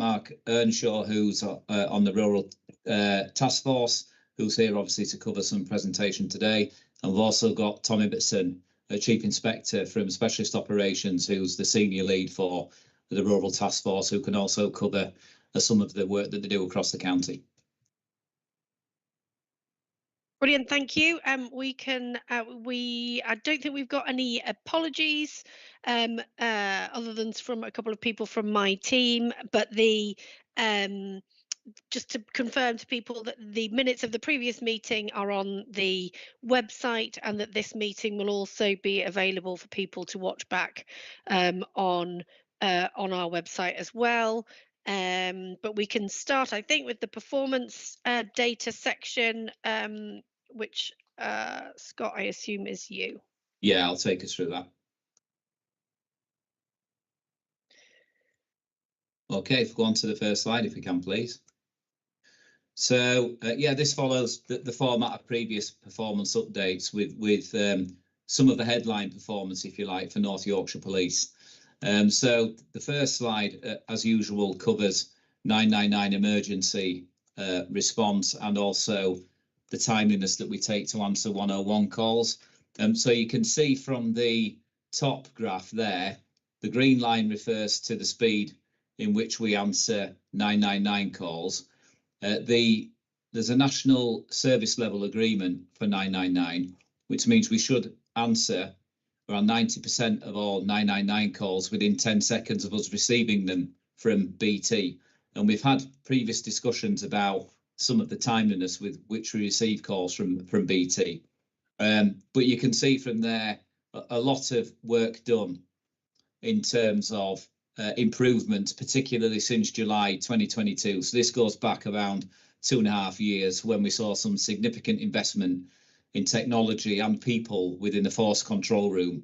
Mark Earnshaw, who's on the Rural Task Force, who's here obviously to cover some presentation today. And we've also got Tom Ibbotson, a Chief Inspector from Specialist Operations, who's the senior lead for the Rural Task Force, who can also cover some of the work that they do across the county. Brilliant, thank you. I don't think we've got any apologies, other than from a couple of people from my team. But just to confirm to people that the minutes of the previous meeting are on the website, and that this meeting will also be available for people to watch back on our website as well. But we can start, I think, with the performance data section, which Scott, I assume, is you. Yeah, I'll take us through that. Okay, if we go on to the first slide, if we can, please. So, yeah, this follows the format of previous performance updates with some of the headline performance, if you like, for North Yorkshire Police. So the first slide, as usual, covers 999 emergency response and also the timeliness that we take to answer 101 calls. So you can see from the top graph there, the green line refers to the speed in which we answer 999 calls. There's a national service level agreement for 999, which means we should answer around 90% of all 999 calls within 10 seconds of us receiving them from BT. And we've had previous discussions about some of the timeliness with which we receive calls from BT. But you can see from there a lot of work done in terms of improvements, particularly since July 2022. So this goes back around 2.5 years when we saw some significant investment in technology and people within the force control room,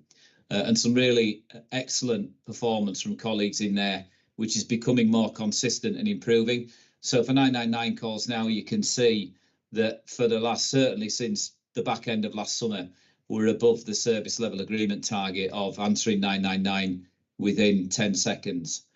and some really excellent performance from colleagues in there, which is becoming more consistent and improving. So for 999 calls now, you can see that for the last, certainly since the back end of last summer, we're above the service level agreement target of answering 999 within 10 seconds.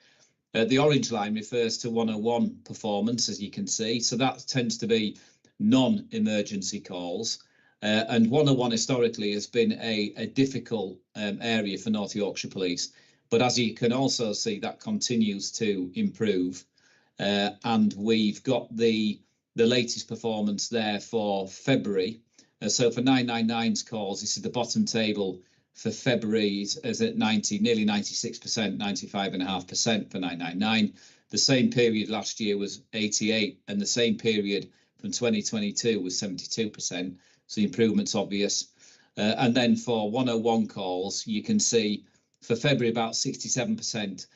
The orange line refers to 101 performance, as you can see. So that tends to be non-emergency calls. And 101 historically has been a difficult area for North Yorkshire Police. But as you can also see, that continues to improve. And we've got the latest performance there for February. So for 999's calls, this is the bottom table for February, is at nearly 96%, 95.5% for 999. The same period last year was 88%, and the same period from 2022 was 72%. So the improvement's obvious. And then for 101 calls, you can see for February about 67%.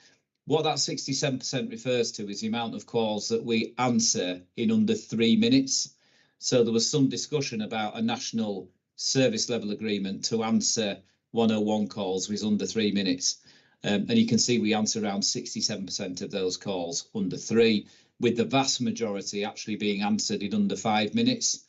What that 67% refers to is the amount of calls that we answer in under 3 minutes. So there was some discussion about a national service level agreement to answer 101 calls was under 3 minutes. And you can see we answer around 67% of those calls under 3, with the vast majority actually being answered in under 5 minutes.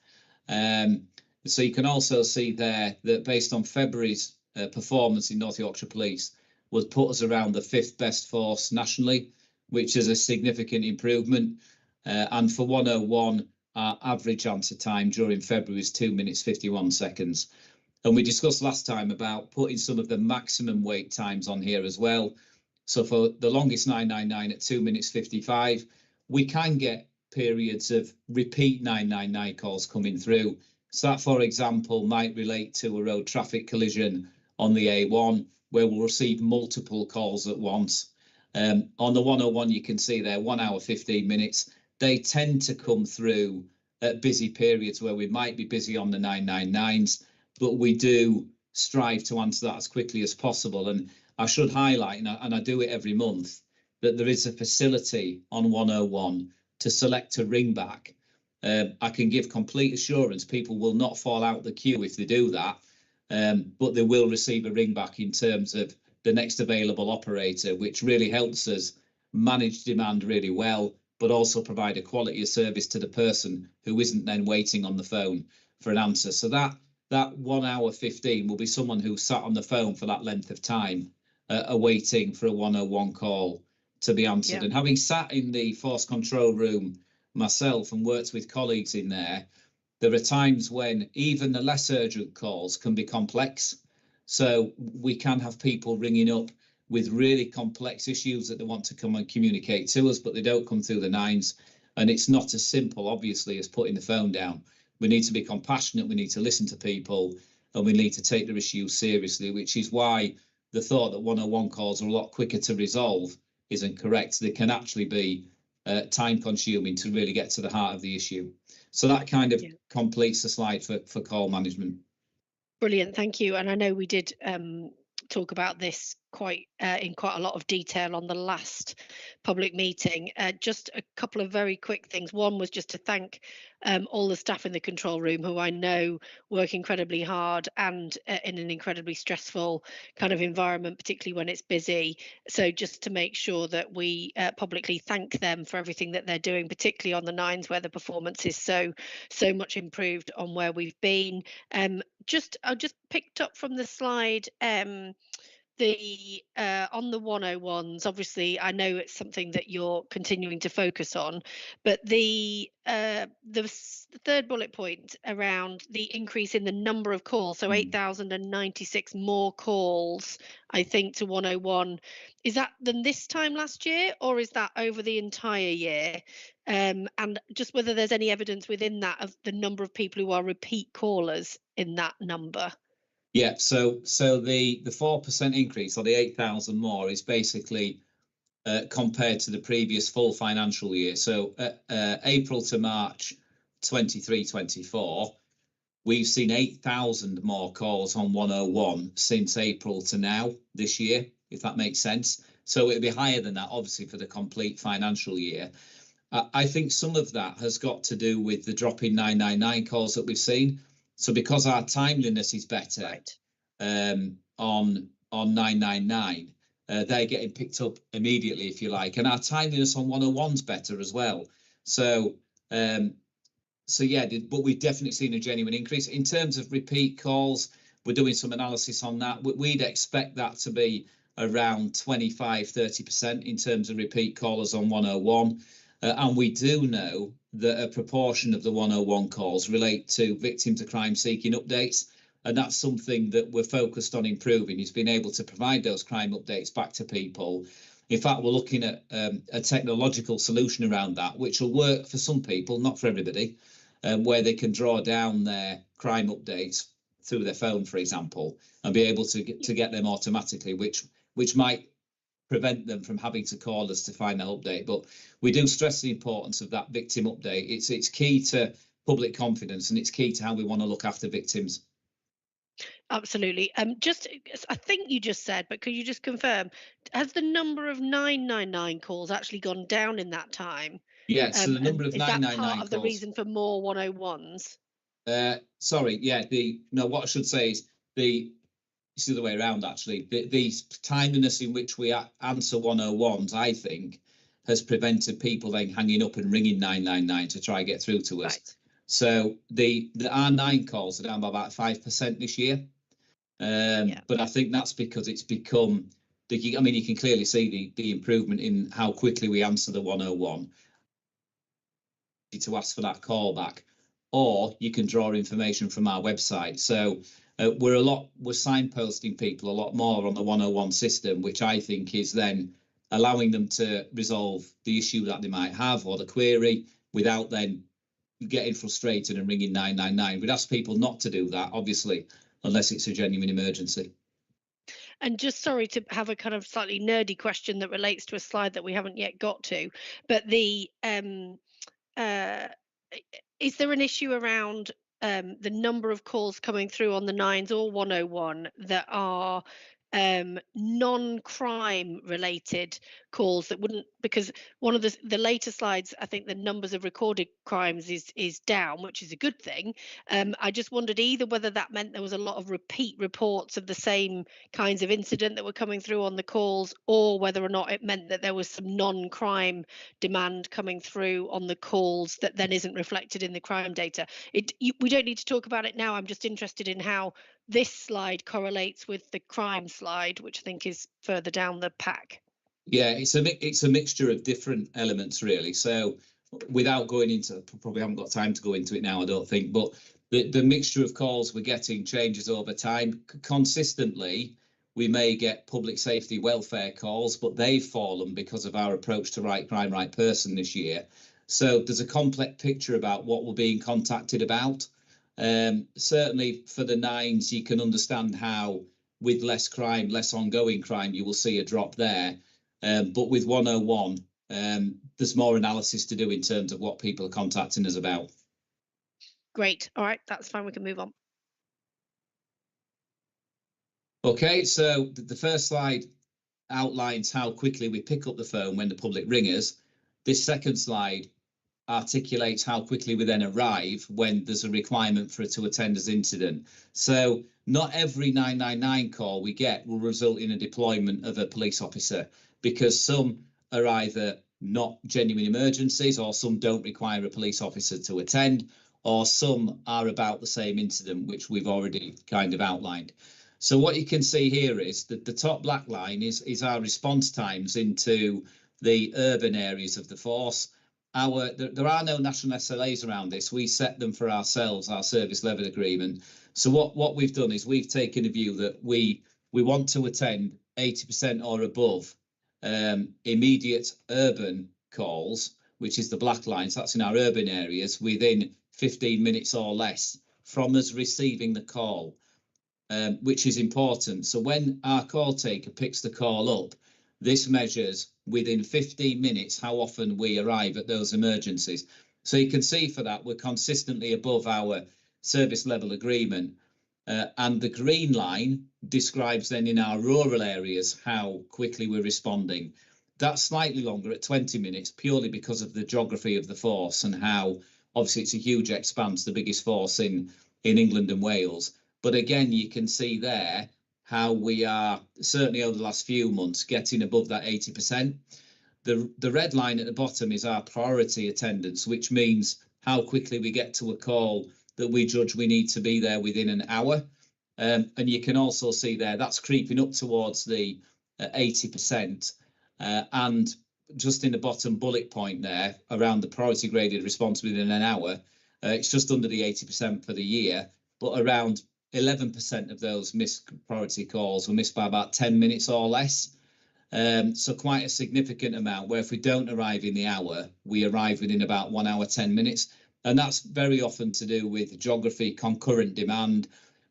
So you can also see there that based on February's performance in North Yorkshire Police would put us around the 5th best force nationally, which is a significant improvement. And for 101, our average answer time during February is 2 minutes 51 seconds. And we discussed last time about putting some of the maximum wait times on here as well. So for the longest 999 at 2 minutes 55, we can get periods of repeat 999 calls coming through. So that, for example, might relate to a road traffic collision on the A1, where we'll receive multiple calls at once. On the 101, you can see there, 1 hour, 15 minutes. They tend to come through at busy periods where we might be busy on the 999s, but we do strive to answer that as quickly as possible. And I should highlight, and I do it every month, that there is a facility on 101 to select a ringback. I can give complete assurance people will not fall out the queue if they do that, but they will receive a ringback in terms of the next available operator, which really helps us manage demand really well, but also provide a quality of service to the person who isn't then waiting on the phone for an answer. So that 1 hour 15 will be someone who sat on the phone for that length of time, awaiting for a 101 call to be answered. Yeah. And having sat in the force control room myself and worked with colleagues in there are times when even the less urgent calls can be complex. So we can have people ringing up with really complex issues that they want to come and communicate to us, but they don't come through the nines. And it's not as simple, obviously, as putting the phone down. We need to be compassionate, we need to listen to people, and we need to take their issues seriously, which is why the thought that 101 calls are a lot quicker to resolve isn't correct. They can actually be time consuming to really get to the heart of the issue. So that kind of completes the slide for call management. Brilliant, thank you. And I know we did talk about this in quite a lot of detail on the last public meeting. Just a couple of very quick things. One was just to thank all the staff in the control room, who I know work incredibly hard and in an incredibly stressful kind of environment, particularly when it's busy. So just to make sure that we publicly thank them for everything that they're doing, particularly on the nines, where the performance is so much improved on where we've been. I just picked up from the slide on the 101s. Obviously, I know it's something that you're continuing to focus on, but the third bullet point around the increase in the number of calls, so 8,096 more calls, I think, to 101. Is that than this time last year, or is that over the entire year? And just whether there's any evidence within that of the number of people who are repeat callers in that number. Yeah, so the 4% increase, or the 8,000 more, is basically compared to the previous full financial year. So April to March 23-24, we've seen 8,000 more calls on 101 since April to now this year, if that makes sense. So it'll be higher than that, obviously, for the complete financial year. I think some of that has got to do with the drop in 999 calls that we've seen. So because our timeliness is better on 999, they're getting picked up immediately, if you like, and our timeliness on 101's better as well. So yeah, but we've definitely seen a genuine increase in terms of repeat calls. We're doing some analysis on that. We'd expect that to be around 25-30% in terms of repeat callers on 101. And we do know that a proportion of the 101 calls relate to victims of crime seeking updates. And that's something that we're focused on improving, is being able to provide those crime updates back to people. In fact, we're looking at a technological solution around that, which will work for some people, not for everybody, where they can draw down their crime updates through their phone, for example, and be able to get them automatically, which might prevent them from having to call us to find that update. But we do stress the importance of that victim update. It's key to public confidence, and it's key to how we want to look after victims. Absolutely. I think you just said, but could you just confirm, has the number of 999 calls actually gone down in that time? Yeah, so the number of 999 calls. Is that part of the reason for more 101s? Sorry, yeah, what I should say is it's the other way around, actually. The timeliness in which we answer 101s, I think, has prevented people then hanging up and ringing 999 to try and get through to us. Right. So the R9 calls are down by about 5% this year. But I think that's because it's become, you can clearly see the improvement in how quickly we answer the 101 to ask for that call back, or you can draw information from our website. So we're signposting people a lot more on the 101 system, which I think is then allowing them to resolve the issue that they might have or the query without then getting frustrated and ringing 999. We'd ask people not to do that, obviously, unless it's a genuine emergency. And just sorry to have a kind of slightly nerdy question that relates to a slide that we haven't yet got to, but is there an issue around the number of calls coming through on the nines or 101 that are non-crime related calls that wouldn't, because one of the later slides, I think the numbers of recorded crimes is down, which is a good thing. I just wondered either whether that meant there was a lot of repeat reports of the same kinds of incident that were coming through on the calls, or whether or not it meant that there was some non-crime demand coming through on the calls that then isn't reflected in the crime data. We don't need to talk about it now. I'm just interested in how this slide correlates with the crime slide, which I think is further down the pack. Yeah, it's a mixture of different elements, really. So without going into, probably haven't got time to go into it now, I don't think, but the mixture of calls we're getting changes over time. Consistently, we may get public safety welfare calls, but they've fallen because of our approach to right crime, right person this year. So there's a complex picture about what we're being contacted about. Certainly for the nines, you can understand how with less crime, less ongoing crime, you will see a drop there. But with 101, there's more analysis to do in terms of what people are contacting us about. Great. All right, that's fine. We can move on. Okay, so the first slide outlines how quickly we pick up the phone when the public ring us. This second slide articulates how quickly we then arrive when there's a requirement for it to attend as incident. So not every 999 call we get will result in a deployment of a police officer, because some are either not genuine emergencies, or some don't require a police officer to attend, or some are about the same incident, which we've already kind of outlined. So what you can see here is that the top black line is our response times into the urban areas of the force. There are no national SLAs around this. We set them for ourselves, our service level agreement. So what we've done is we've taken a view that we want to attend 80% or above immediate urban calls, which is the black line. So that's in our urban areas within 15 minutes or less from us receiving the call, which is important. So when our call taker picks the call up, this measures within 15 minutes how often we arrive at those emergencies. So you can see for that we're consistently above our service level agreement. And the green line describes then in our rural areas how quickly we're responding. That's slightly longer at 20 minutes, purely because of the geography of the force and how obviously it's a huge expanse, the biggest force in England and Wales. But again, you can see there how we are, certainly over the last few months, getting above that 80%. The red line at the bottom is our priority attendance, which means how quickly we get to a call that we judge we need to be there within an hour. And you can also see there that's creeping up towards the 80%. And just in the bottom bullet point there, around the priority graded response within an hour, it's just under the 80% for the year, but around 11% of those missed priority calls were missed by about 10 minutes or less. So quite a significant amount, where if we don't arrive in the hour, we arrive within about 1 hour, 10 minutes. And that's very often to do with geography, concurrent demand.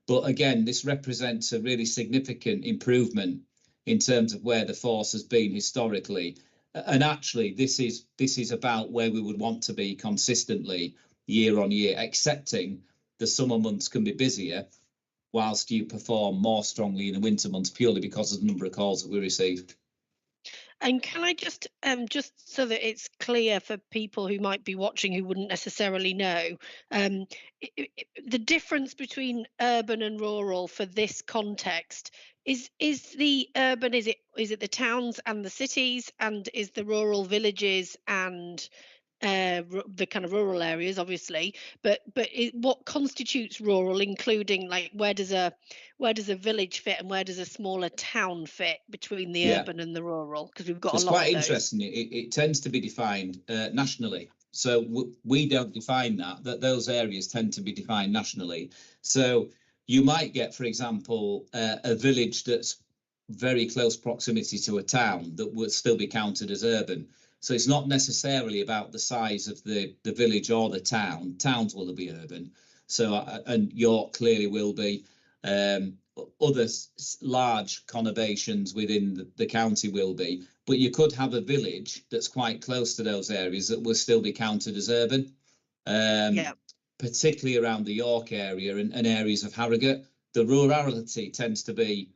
But again, this represents a really significant improvement in terms of where the force has been historically. And actually, this is about where we would want to be consistently year on year, accepting the summer months can be busier, whilst you perform more strongly in the winter months, purely because of the number of calls that we receive. And can I just so that it's clear for people who might be watching who wouldn't necessarily know, the difference between urban and rural for this context is the urban, is it the towns and the cities, and is the rural villages and the kind of rural areas, obviously, but what constitutes rural, including like where does a village fit and where does a smaller town fit between the urban and the rural? Because we've got so a lot of those. It's quite interesting. It tends to be defined nationally. So we don't define that those areas tend to be defined nationally. So you might get, for example, a village that's very close proximity to a town that would still be counted as urban. So it's not necessarily about the size of the village or the town. Towns will be urban. So and York clearly will be. Other large conurbations within the county will be. But you could have a village that's quite close to those areas that will still be counted as urban. Particularly around the York area and areas of Harrogate. The rurality tends to be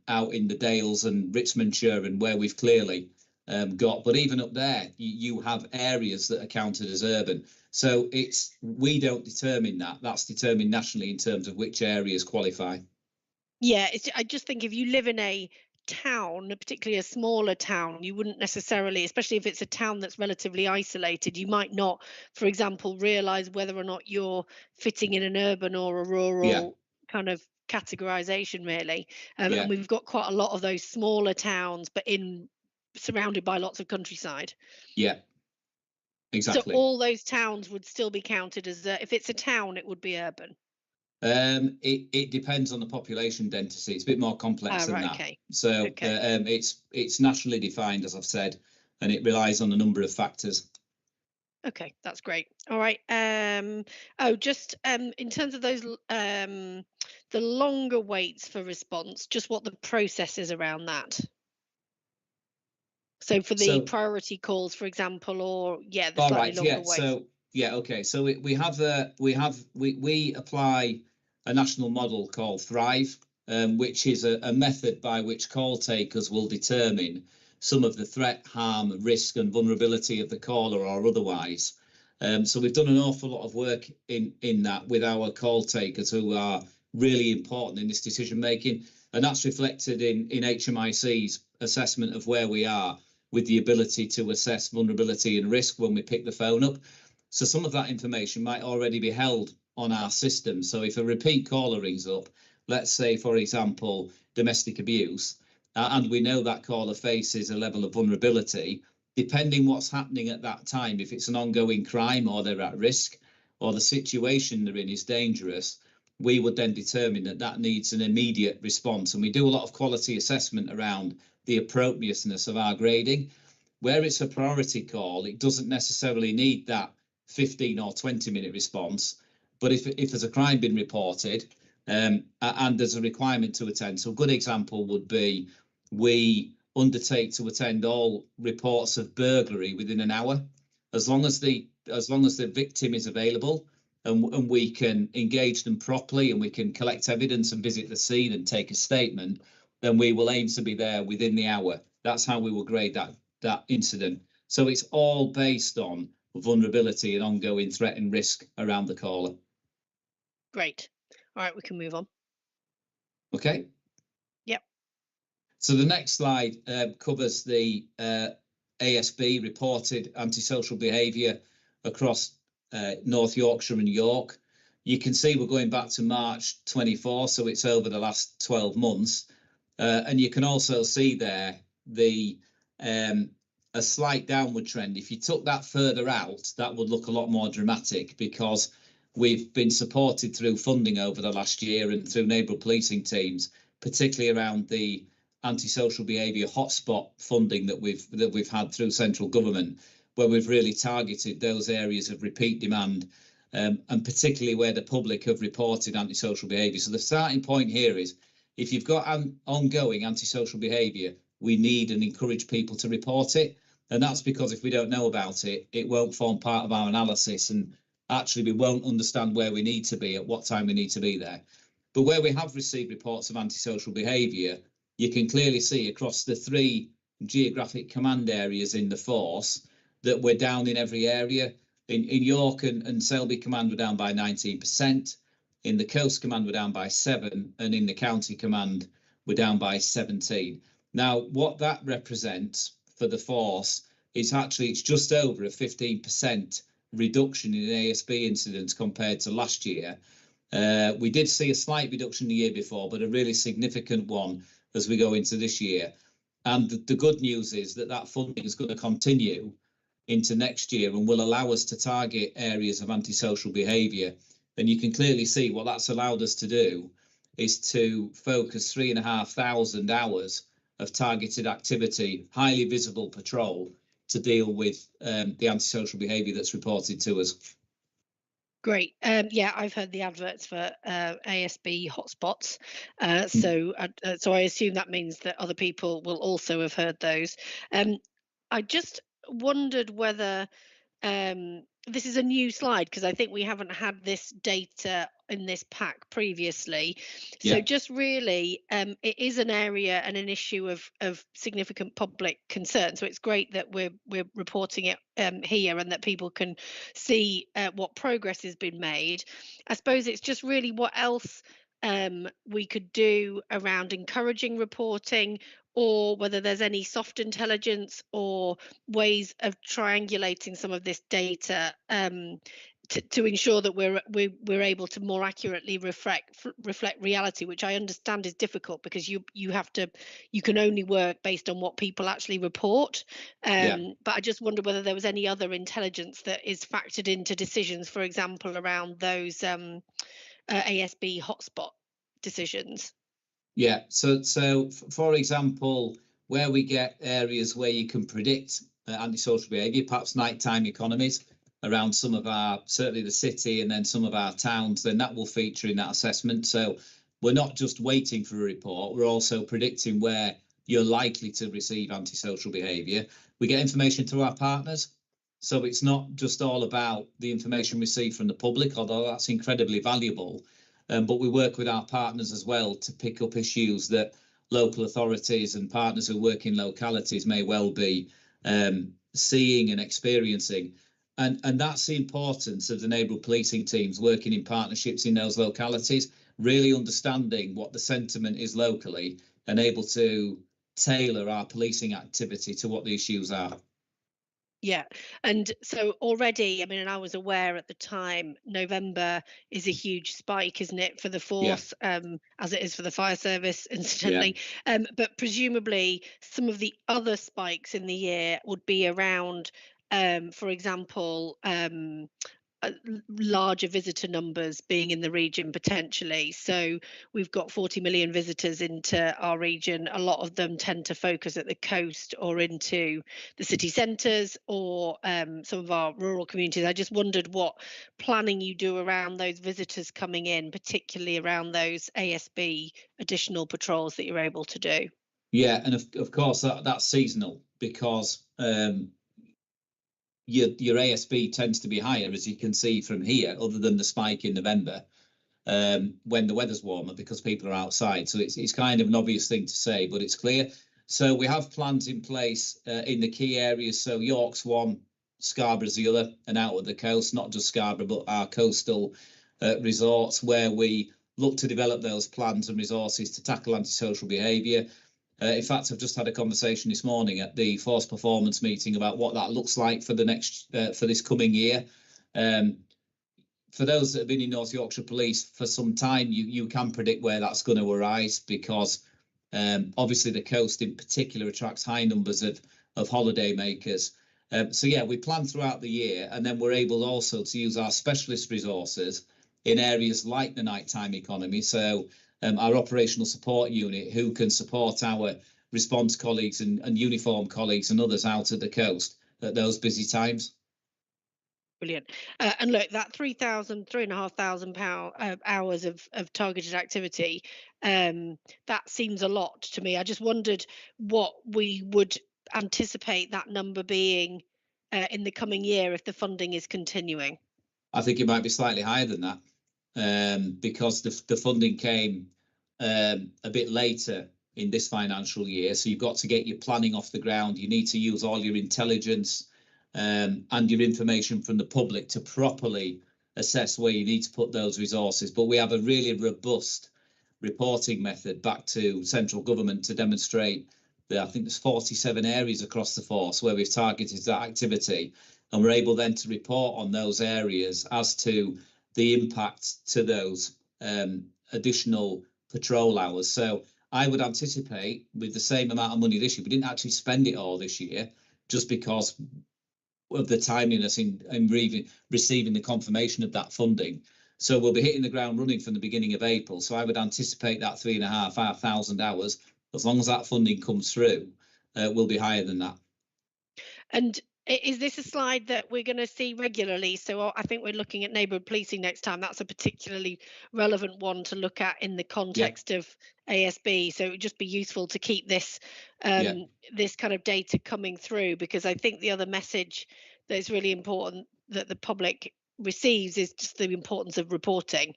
out in the Dales and Richmondshire, and where we've clearly got, but even up there you have areas that are counted as urban. So we don't determine that's determined nationally in terms of which areas qualify. I just think if you live in a town, particularly a smaller town, you wouldn't necessarily, especially if it's a town that's relatively isolated, you might not, for example, realize whether or not you're fitting in an urban or a rural kind of categorization, really. And we've got quite a lot of those smaller towns, but in surrounded by lots of countryside. Yeah, So exactly. all those towns would still be counted as if it's a town, it would be urban. It depends on the population density. It's a bit more complex than Right, that. okay. So Okay. it's nationally defined, as I've said, and it relies on a number of factors. Okay, that's great. All right. Just in terms of those the longer waits for response, just what the process is around that. So for the So, priority calls, for example, or yeah, the all slightly right, longer yeah. waits. So, yeah, okay. So we apply a national model called Thrive, which is a method by which call takers will determine some of the threat, harm, risk, and vulnerability of the caller or otherwise. So we've done an awful lot of work in that with our call takers, who are really important in this decision making, and that's reflected in HMIC's assessment of where we are with the ability to assess vulnerability and risk when we pick the phone up. So some of that information might already be held on our system. So if a repeat caller rings up, let's say, for example, domestic abuse, and we know that caller faces a level of vulnerability, depending what's happening at that time, if it's an ongoing crime or they're at risk or the situation they're in is dangerous, we would then determine that that needs an immediate response. And we do a lot of quality assessment around the appropriateness of our grading. Where it's a priority call, it doesn't necessarily need that 15 or 20-minute response. But if there's a crime been reported and there's a requirement to attend, so a good example would be we undertake to attend all reports of burglary within an hour, as long as the victim is available and we can engage them properly and we can collect evidence and visit the scene and take a statement, then we will aim to be there within the hour. That's how we will grade that incident. So it's all based on vulnerability and ongoing threat and risk around the caller. Great. All right, we can move on. Okay. Yep. So the next slide covers the ASB reported antisocial behaviour across North Yorkshire and York. You can see we're going back to March 24, so it's over the last 12 months. And you can also see there a slight downward trend. If you took that further out, that would look a lot more dramatic, because we've been supported through funding over the last year and through neighbourhood policing teams, particularly around the antisocial behaviour hotspot funding that we've had through central government, where we've really targeted those areas of repeat demand, and particularly where the public have reported antisocial behaviour. So the starting point here is, if you've got an ongoing antisocial behaviour, we need and encourage people to report it. And that's because if we don't know about it, it won't form part of our analysis, and actually we won't understand where we need to be at what time we need to be there. But where we have received reports of antisocial behaviour, you can clearly see across the 3 geographic command areas in the force that we're down in every area. In York and Selby Command, we're down by 19%. In the Coast Command, we're down by 7%, and in the County Command, we're down by 17%. Now, what that represents for the force is actually it's just over a 15% reduction in ASB incidents compared to last year. We did see a slight reduction the year before, but a really significant one as we go into this year. And the good news is that funding is going to continue into next year and will allow us to target areas of antisocial behaviour. And you can clearly see what that's allowed us to do is to focus 3,500 hours of targeted activity, highly visible patrol, to deal with the antisocial behaviour that's reported to us. Great. Yeah, I've heard the adverts for ASB hotspots. So I assume that means that other people will also have heard those. I just wondered whether this is a new slide, because I think we haven't had this data in this pack previously. So just really, it is an area and an issue of significant public concern. So it's great that we're reporting it here and that people can see what progress has been made. I suppose it's just really what else we could do around encouraging reporting, or whether there's any soft intelligence or ways of triangulating some of this data to ensure that we're able to more accurately reflect reality, which I understand is difficult because you can only work based on what people actually report. Yeah. But I just wonder whether there was any other intelligence that is factored into decisions, for example, around those ASB hotspot decisions. Yeah. So for example, where we get areas where you can predict antisocial behaviour, perhaps nighttime economies around some of our, certainly the city and then some of our towns, then that will feature in that assessment. So we're not just waiting for a report, we're also predicting where you're likely to receive antisocial behaviour. We get information through our partners. So it's not just all about the information received from the public, although that's incredibly valuable. But we work with our partners as well to pick up issues that local authorities and partners who work in localities may well be seeing and experiencing. And that's the importance of the neighbourhood policing teams working in partnerships in those localities, really understanding what the sentiment is locally and able to tailor our policing activity to what the issues are. Yeah, and so already, I mean, and I was aware at the time, November is a huge spike, isn't it, for the force, as it is for the fire service, incidentally. But presumably, some of the other spikes in the year would be around, for example, larger visitor numbers being in the region potentially. So we've got 40 million visitors into our region. A lot of them tend to focus at the coast or into the city centres or some of our rural communities. I just wondered what planning you do around those visitors coming in, particularly around those ASB additional patrols that you're able to do. Yeah, and of course that's seasonal because your ASB tends to be higher, as you can see from here, other than the spike in November when the weather's warmer because people are outside. So it's kind of an obvious thing to say, but it's clear. So we have plans in place in the key areas. So York's one, Scarborough's the other, and out of the coast, not just Scarborough, but our coastal resorts, where we look to develop those plans and resources to tackle antisocial behaviour. In fact, I've just had a conversation this morning at the force performance meeting about what that looks like for the next for this coming year. For those that have been in North Yorkshire Police for some time, you can predict where that's going to arise because obviously the coast in particular attracts high numbers of holiday makers. So yeah, we plan throughout the year, and then we're able also to use our specialist resources in areas like the nighttime economy. So our operational support unit, who can support our response colleagues and uniform colleagues and others out at the coast at those busy times. Brilliant. And look, that 3,500 hours of targeted activity, that seems a lot to me. I just wondered what we would anticipate that number being in the coming year if the funding is continuing. I think it might be slightly higher than that because the funding came a bit later in this financial year. So you've got to get your planning off the ground. You need to use all your intelligence and your information from the public to properly assess where you need to put those resources. But we have a really robust reporting method back to central government to demonstrate that I think there's 47 areas across the force where we've targeted that activity, and we're able then to report on those areas as to the impact to those additional patrol hours. So I would anticipate with the same amount of money this year, we didn't actually spend it all this year just because of the timeliness in receiving the confirmation of that funding. So we'll be hitting the ground running from the beginning of April. So I would anticipate that 3,500 hours, as long as that funding comes through, will be higher than that. And is this a slide that we're going to see regularly? So I think we're looking at neighbourhood policing next time. That's a particularly relevant one to look at in the context of ASB. So it would just be useful to keep this this kind of data coming through, because I think the other message that is really important that the public receives is just the importance of reporting.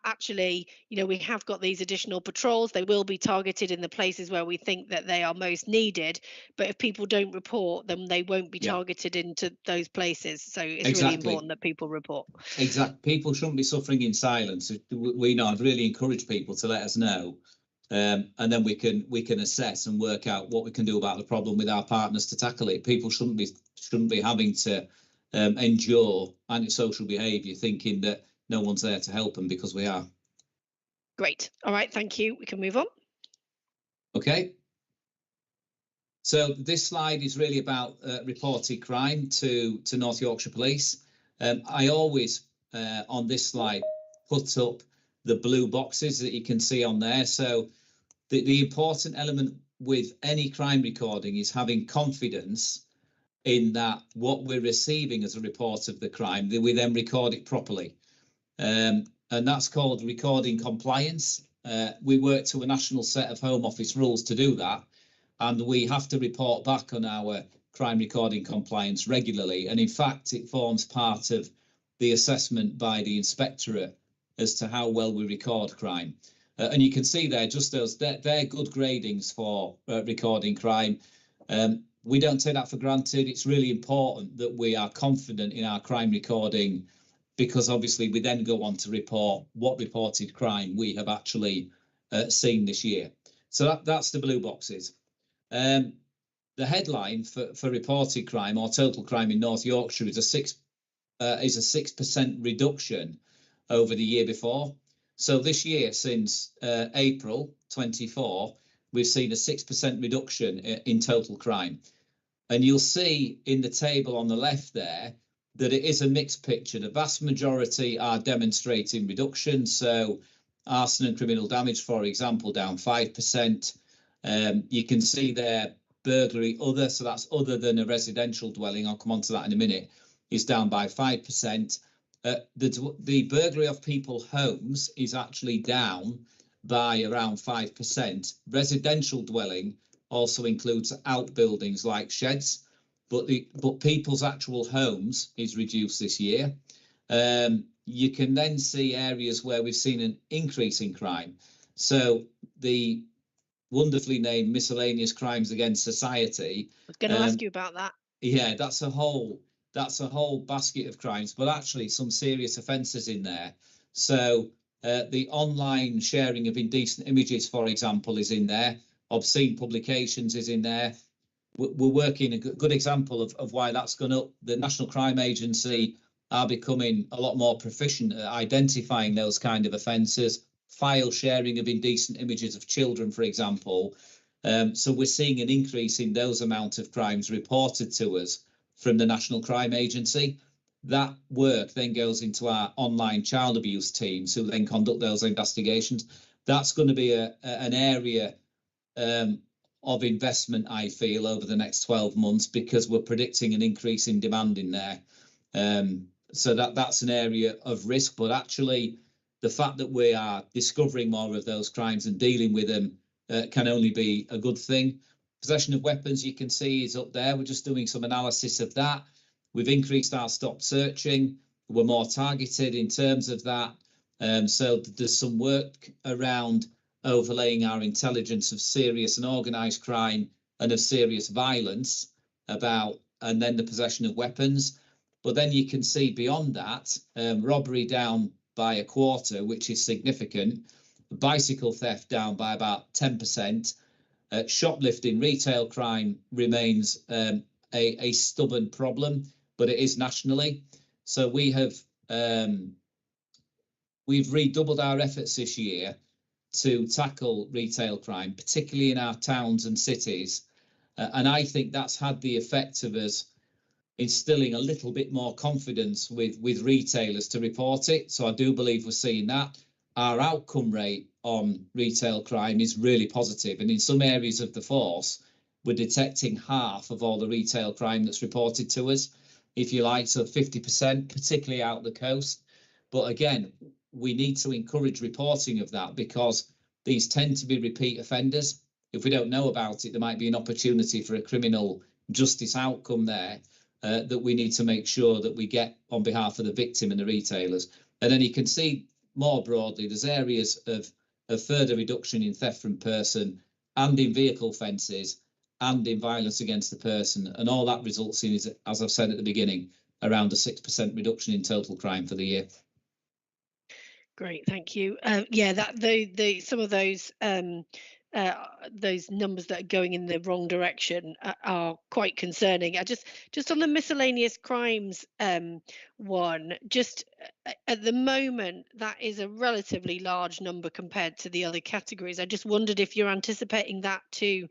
Actually, you know, we have got these additional patrols. They will be targeted in the places where we think that they are most needed, but if people don't report, then they won't be targeted into those places. So it's really important that people report. Exactly. People shouldn't be suffering in silence. We know, I'd really encourage people to let us know, and then we can assess and work out what we can do about the problem with our partners to tackle it. People shouldn't be having to endure antisocial behaviour, thinking that no one's there to help them, because we are. Great. All right, thank you. We can move on. Okay. So this slide is really about reported crime to North Yorkshire Police. I always, on this slide, put up the blue boxes that you can see on there. So the important element with any crime recording is having confidence in that what we're receiving as a report of the crime, that we then record it properly. And that's called recording compliance. We work to a national set of Home Office rules to do that, and we have to report back on our crime recording compliance regularly. And in fact, it forms part of the assessment by the inspectorate as to how well we record crime. And you can see there, just those, they're good gradings for recording crime. We don't take that for granted. It's really important that we are confident in our crime recording, because obviously we then go on to report what reported crime we have actually seen this year. So that's the blue boxes. The headline for reported crime or total crime in North Yorkshire is a 6% reduction over the year before. So this year, since April 24, we've seen a 6% reduction in total crime. And you'll see in the table on the left there that it is a mixed picture. The vast majority are demonstrating reduction. So arson and criminal damage, for example, down 5%. You can see there burglary other, so that's other than a residential dwelling, I'll come on to that in a minute, is down by 5%. The burglary of people's homes is actually down by around 5%. Residential dwelling also includes outbuildings like sheds, but people's actual homes is reduced this year. You can then see areas where we've seen an increase in crime. So the wonderfully named miscellaneous crimes against society. I was going to ask you about that. Yeah, that's a whole basket of crimes, but actually some serious offences in there. So the online sharing of indecent images, for example, is in there. Obscene publications is in there. We're working a good example of why that's gone up. The National Crime Agency are becoming a lot more proficient at identifying those kind of offences. File sharing of indecent images of children, for example. So we're seeing an increase in those amount of crimes reported to us from the National Crime Agency. That work then goes into our online child abuse teams, who then conduct those investigations. That's going to be an area of investment, I feel, over the next 12 months, because we're predicting an increase in demand in there. So that's an area of risk, but actually the fact that we are discovering more of those crimes and dealing with them can only be a good thing. Possession of weapons, you can see, is up there. We're just doing some analysis of that. We've increased our stop searching. We're more targeted in terms of that. So there's some work around overlaying our intelligence of serious and organised crime and of serious violence and then the possession of weapons. But then you can see beyond that, robbery down by a quarter, which is significant. Bicycle theft down by about 10%. Shoplifting, retail crime remains a stubborn problem, but it is nationally. So we've redoubled our efforts this year to tackle retail crime, particularly in our towns and cities. And I think that's had the effect of us instilling a little bit more confidence with retailers to report it. So I do believe we're seeing that. Our outcome rate on retail crime is really positive. And in some areas of the force, we're detecting half of all the retail crime that's reported to us, if you like, so 50%, particularly out the coast. But again, we need to encourage reporting of that, because these tend to be repeat offenders. If we don't know about it, there might be an opportunity for a criminal justice outcome there that we need to make sure that we get on behalf of the victim and the retailers. And then you can see more broadly, there's areas of further reduction in theft from person and in vehicle offences and in violence against the person. And all that results in, is, as I've said at the beginning, around a 6% reduction in total crime for the year. Great, thank you. Yeah, that some of those those numbers that are going in the wrong direction are quite concerning. I just on the miscellaneous crimes one, just at the moment, that is a relatively large number compared to the other categories. I just wondered if you're anticipating that to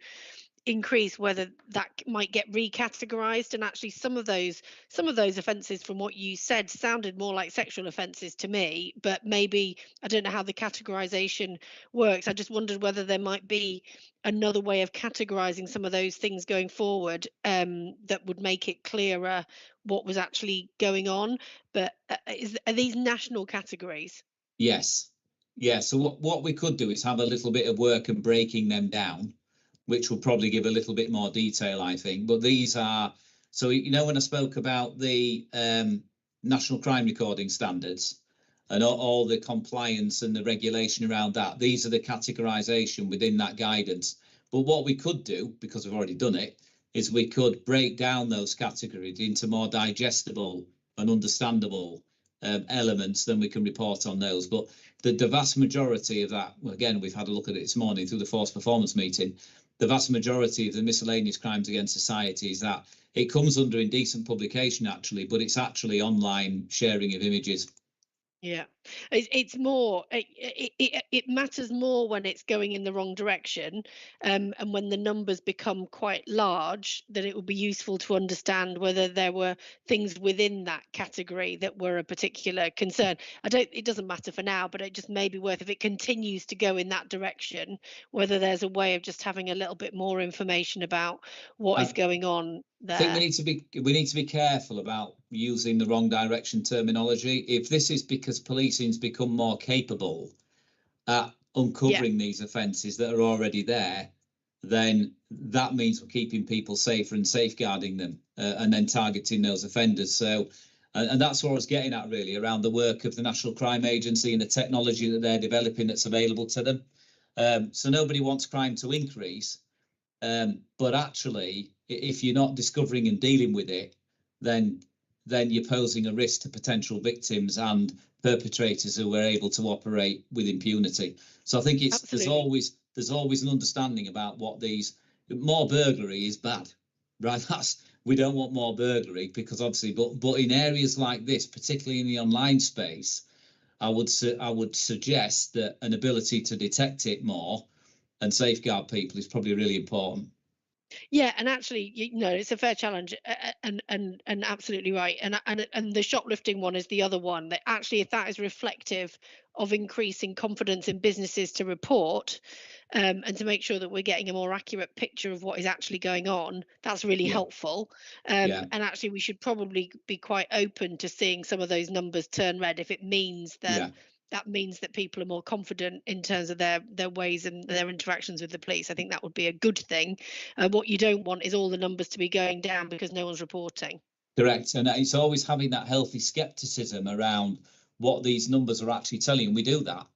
increase, whether that might get recategorized. And actually some of those offences, from what you said, sounded more like sexual offences to me, but maybe I don't know how the categorization works. I just wondered whether there might be another way of categorizing some of those things going forward, that would make it clearer what was actually going on. But are these national categories? Yes. Yeah. So what we could do is have a little bit of work and breaking them down, which will probably give a little bit more detail, I think. But these are, so when I spoke about the national crime recording standards and all the compliance and the regulation around that, these are the categorization within that guidance. But what we could do, because we've already done it, is we could break down those categories into more digestible and understandable elements, then we can report on those. But the vast majority of that, again, we've had a look at it this morning through the force performance meeting, the vast majority of the miscellaneous crimes against society is that it comes under indecent publication, actually, but it's actually online sharing of images. Yeah, it's more, it matters more when it's going in the wrong direction, and when the numbers become quite large, then it would be useful to understand whether there were things within that category that were a particular concern. It doesn't matter for now, but it just may be worth, if it continues to go in that direction, whether there's a way of just having a little bit more information about what is going on I think there. we need to be careful about using the wrong direction terminology. If this is because policing's become more capable at uncovering these offences that are already there, then that means we're keeping people safer and safeguarding them, and then targeting those offenders. So, and that's what I was getting at, really, around the work of the National Crime Agency and the technology that they're developing that's available to them. So nobody wants crime to increase. But actually, if you're not discovering and dealing with it, then you're posing a risk to potential victims and perpetrators who are able to operate with impunity. So I think there's always an understanding about what these, more burglary is bad, right? We don't want more burglary, because obviously, but in areas like this, particularly in the online space, I would suggest that an ability to detect it more and safeguard people is probably really important. Yeah, and actually, it's a fair challenge, and absolutely right. And the shoplifting one is the other one that actually, if that is reflective of increasing confidence in businesses to report, and to make sure that we're getting a more accurate picture of what is actually going on, that's really helpful. And actually, we should probably be quite open to seeing some of those numbers turn red if it means that. That means that people are more confident in terms of their ways and their interactions with the police. I think that would be a good thing. What you don't want is all the numbers to be going down because no one's reporting. Correct. And it's always having that healthy skepticism around what these numbers are actually telling. And we do that.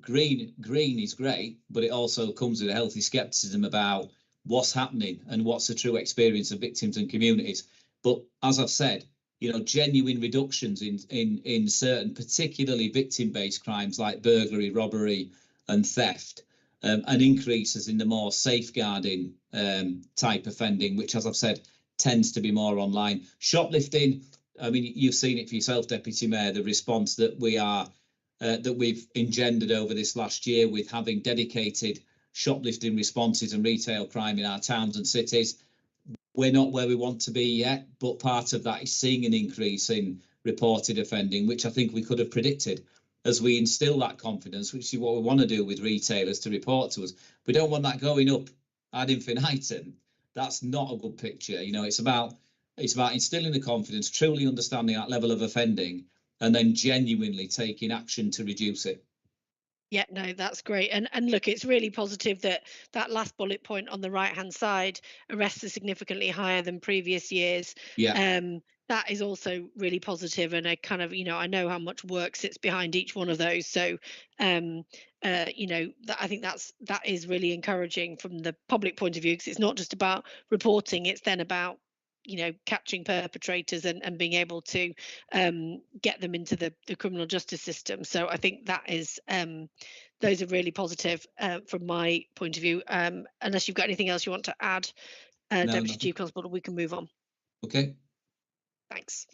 Green is great, but it also comes with a healthy skepticism about what's happening and what's the true experience of victims and communities. But as I've said, genuine reductions in certain, particularly victim-based crimes like burglary, robbery, and theft, and increases in the more safeguarding type offending, which, as I've said, tends to be more online. Shoplifting, I mean, you've seen it for yourself, Deputy Mayor, the response that we've engendered over this last year with having dedicated shoplifting responses and retail crime in our towns and cities. We're not where we want to be yet, but part of that is seeing an increase in reported offending, which I think we could have predicted. As we instill that confidence, which is what we want to do with retailers to report to us, we don't want that going up ad infinitum. That's not a good picture. It's about instilling the confidence, truly understanding that level of offending, and then genuinely taking action to reduce it. Yeah, no, that's great. And look, it's really positive that that last bullet point on the right-hand side, arrests are significantly higher than previous years. Yeah. That is also really positive, and I kind of, I know how much work sits behind each one of those. So, I think that is really encouraging from the public point of view, because it's not just about reporting; it's then about catching perpetrators and being able to get them into the criminal justice system. So I think that is those are really positive from my point of view. Unless you've got anything else you want to add, No, Deputy nothing. Chief Constable, we can move on. Okay. Thanks.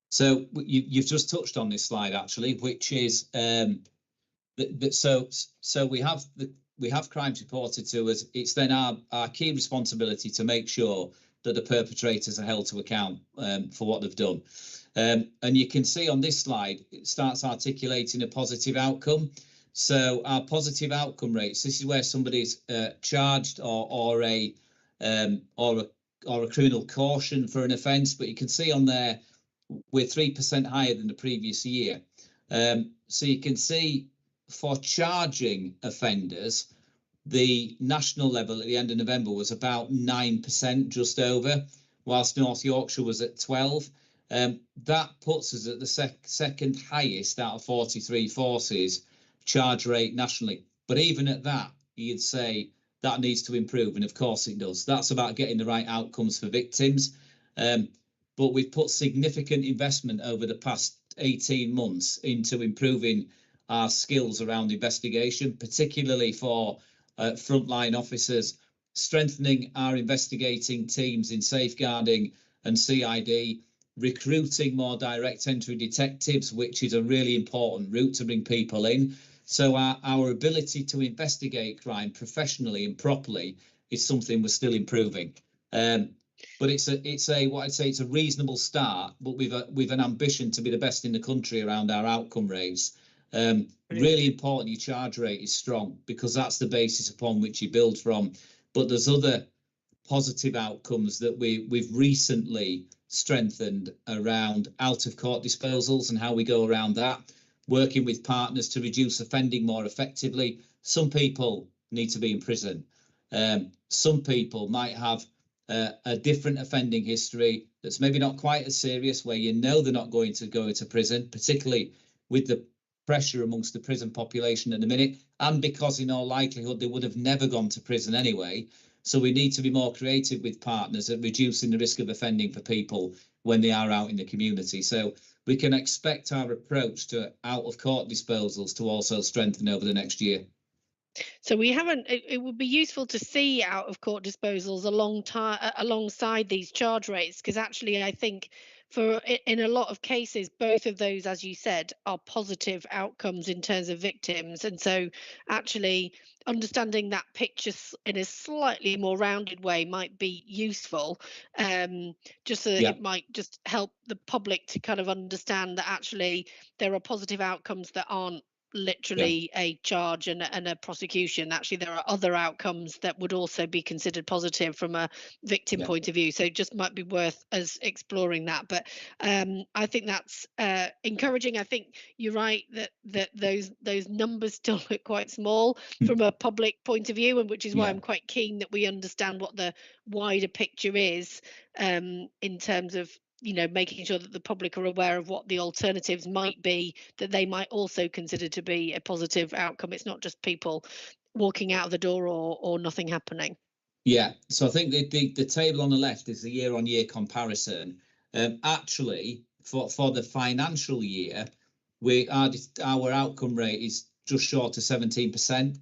So you've just touched on this slide actually, which is so we have crimes reported to us. It's then our key responsibility to make sure that the perpetrators are held to account for what they've done. And you can see on this slide, it starts articulating a positive outcome. So our positive outcome rates, this is where somebody's charged or a criminal caution for an offence, but you can see on there we're 3% higher than the previous year. So you can see for charging offenders, the national level at the end of November was about 9%, just over, whilst North Yorkshire was at 12. That puts us at the second highest out of 43 forces charge rate nationally. But even at that, you'd say that needs to improve, and of course it does. That's about getting the right outcomes for victims. But we've put significant investment over the past 18 months into improving our skills around investigation, particularly for frontline officers, strengthening our investigating teams in safeguarding and CID, recruiting more direct entry detectives, which is a really important route to bring people in. So our ability to investigate crime professionally and properly is something we're still improving. But it's a reasonable start, but we've an ambition to be the best in the country around our outcome rates. Really important your charge rate is strong, because that's the basis upon which you build from. But there's other positive outcomes that we've recently strengthened around out of court disposals and how we go around that, working with partners to reduce offending more effectively. Some people need to be in prison. Some people might have a different offending history that's maybe not quite as serious, where they're not going to go into prison, particularly with the pressure amongst the prison population at the minute, and because in all likelihood they would have never gone to prison anyway. So we need to be more creative with partners at reducing the risk of offending for people when they are out in the community. So we can expect our approach to out of court disposals to also strengthen over the next year. So we haven't. It would be useful to see out of court disposals alongside these charge rates, because actually I think in a lot of cases, both of those, as you said, are positive outcomes in terms of victims. And so actually understanding that picture in a slightly more rounded way might be useful, just so that it might just help the public to kind of understand that actually there are positive outcomes that aren't literally a charge and a prosecution. Actually, there are other outcomes that would also be considered positive from a victim point of view. So it just might be worth us exploring that. But I think that's encouraging. I think you're right that those numbers still look quite small from a public point of view, and which is why I'm quite keen that we understand what the wider picture is in terms of making sure that the public are aware of what the alternatives might be, that they might also consider to be a positive outcome. It's not just people walking out of the door or nothing happening. Yeah, so I think the table on the left is the year-on-year comparison. Actually, for the financial year, our outcome rate is just short of 17%.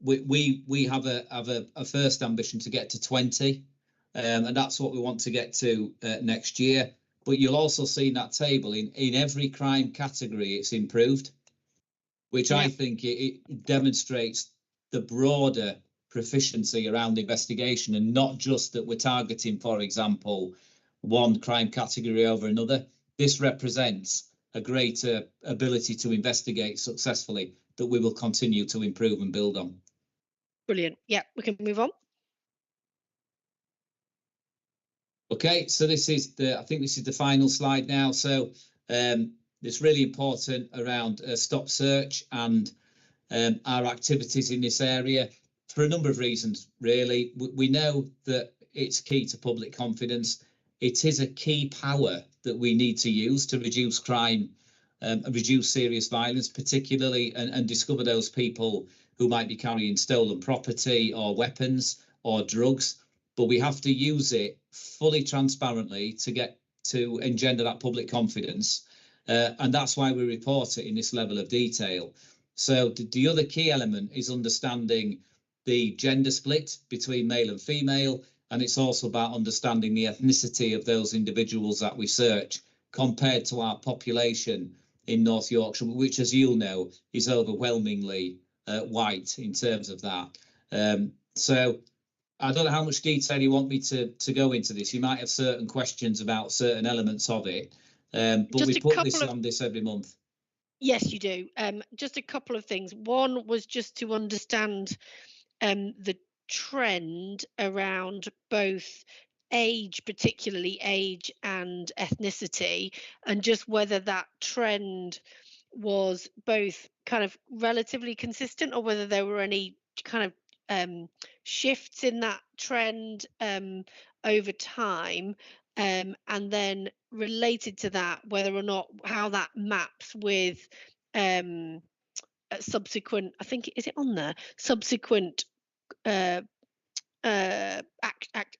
We have a first ambition to get to 20%. And that's what we want to get to next year. But you'll also see in that table, in every crime category, it's improved, which I think it demonstrates the broader proficiency around investigation, and not just that we're targeting, for example, one crime category over another. This represents a greater ability to investigate successfully that we will continue to improve and build on. Brilliant. Yeah, we can move on. Okay, so I think this is the final slide now. So it's really important around stop search and our activities in this area for a number of reasons, really. We know that it's key to public confidence. It is a key power that we need to use to reduce crime and reduce serious violence, particularly, and discover those people who might be carrying stolen property or weapons or drugs. but we have to use it fully transparently to engender that public confidence, and that's why we report it in this level of detail. So the other key element is understanding the gender split between male and female, and it's also about understanding the ethnicity of those individuals that we search compared to our population in North Yorkshire, which, as you'll know, is overwhelmingly white in terms of that. So I don't know how much detail you want me to go into this. You might have certain questions about certain elements of it, but Just we a put couple this of on this every month. Yes, you do. Just a couple of things. One was just to understand the trend around both age, particularly age and ethnicity, and just whether that trend was both kind of relatively consistent or whether there were any kind of shifts in that trend over time. And then related to that, whether or not how that maps with subsequent, I think, is it on there? Subsequent uh,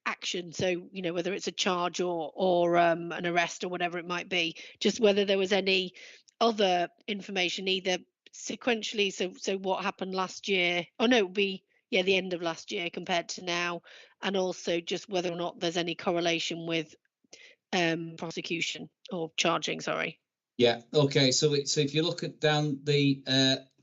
action. So, you know, whether it's a charge or an arrest or whatever it might be, just whether there was any other information either sequentially. So what happened last year? Oh no, it would be the end of last year compared to now, and also just whether or not there's any correlation with prosecution or charging. Sorry. Yeah. Okay. So if you look at down the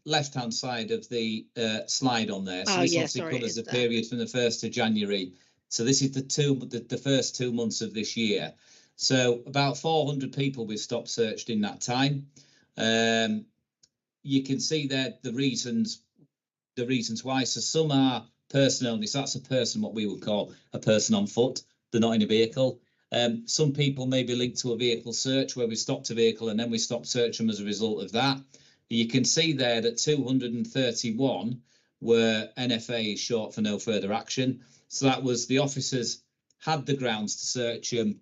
left-hand side of the slide on there, so this obviously covers the period from the 1st of January. So this is the first 2 months of this year. So about 400 people we've stopped searched in that time. You can see there the reasons why. So some are person only. So that's a person, what we would call a person on foot. They're not in a vehicle. Some people may be linked to a vehicle search where we stopped a vehicle and then we stopped search them as a result of that. You can see there that 231 were NFA, short for no further action. So that was the officers had the grounds to search them,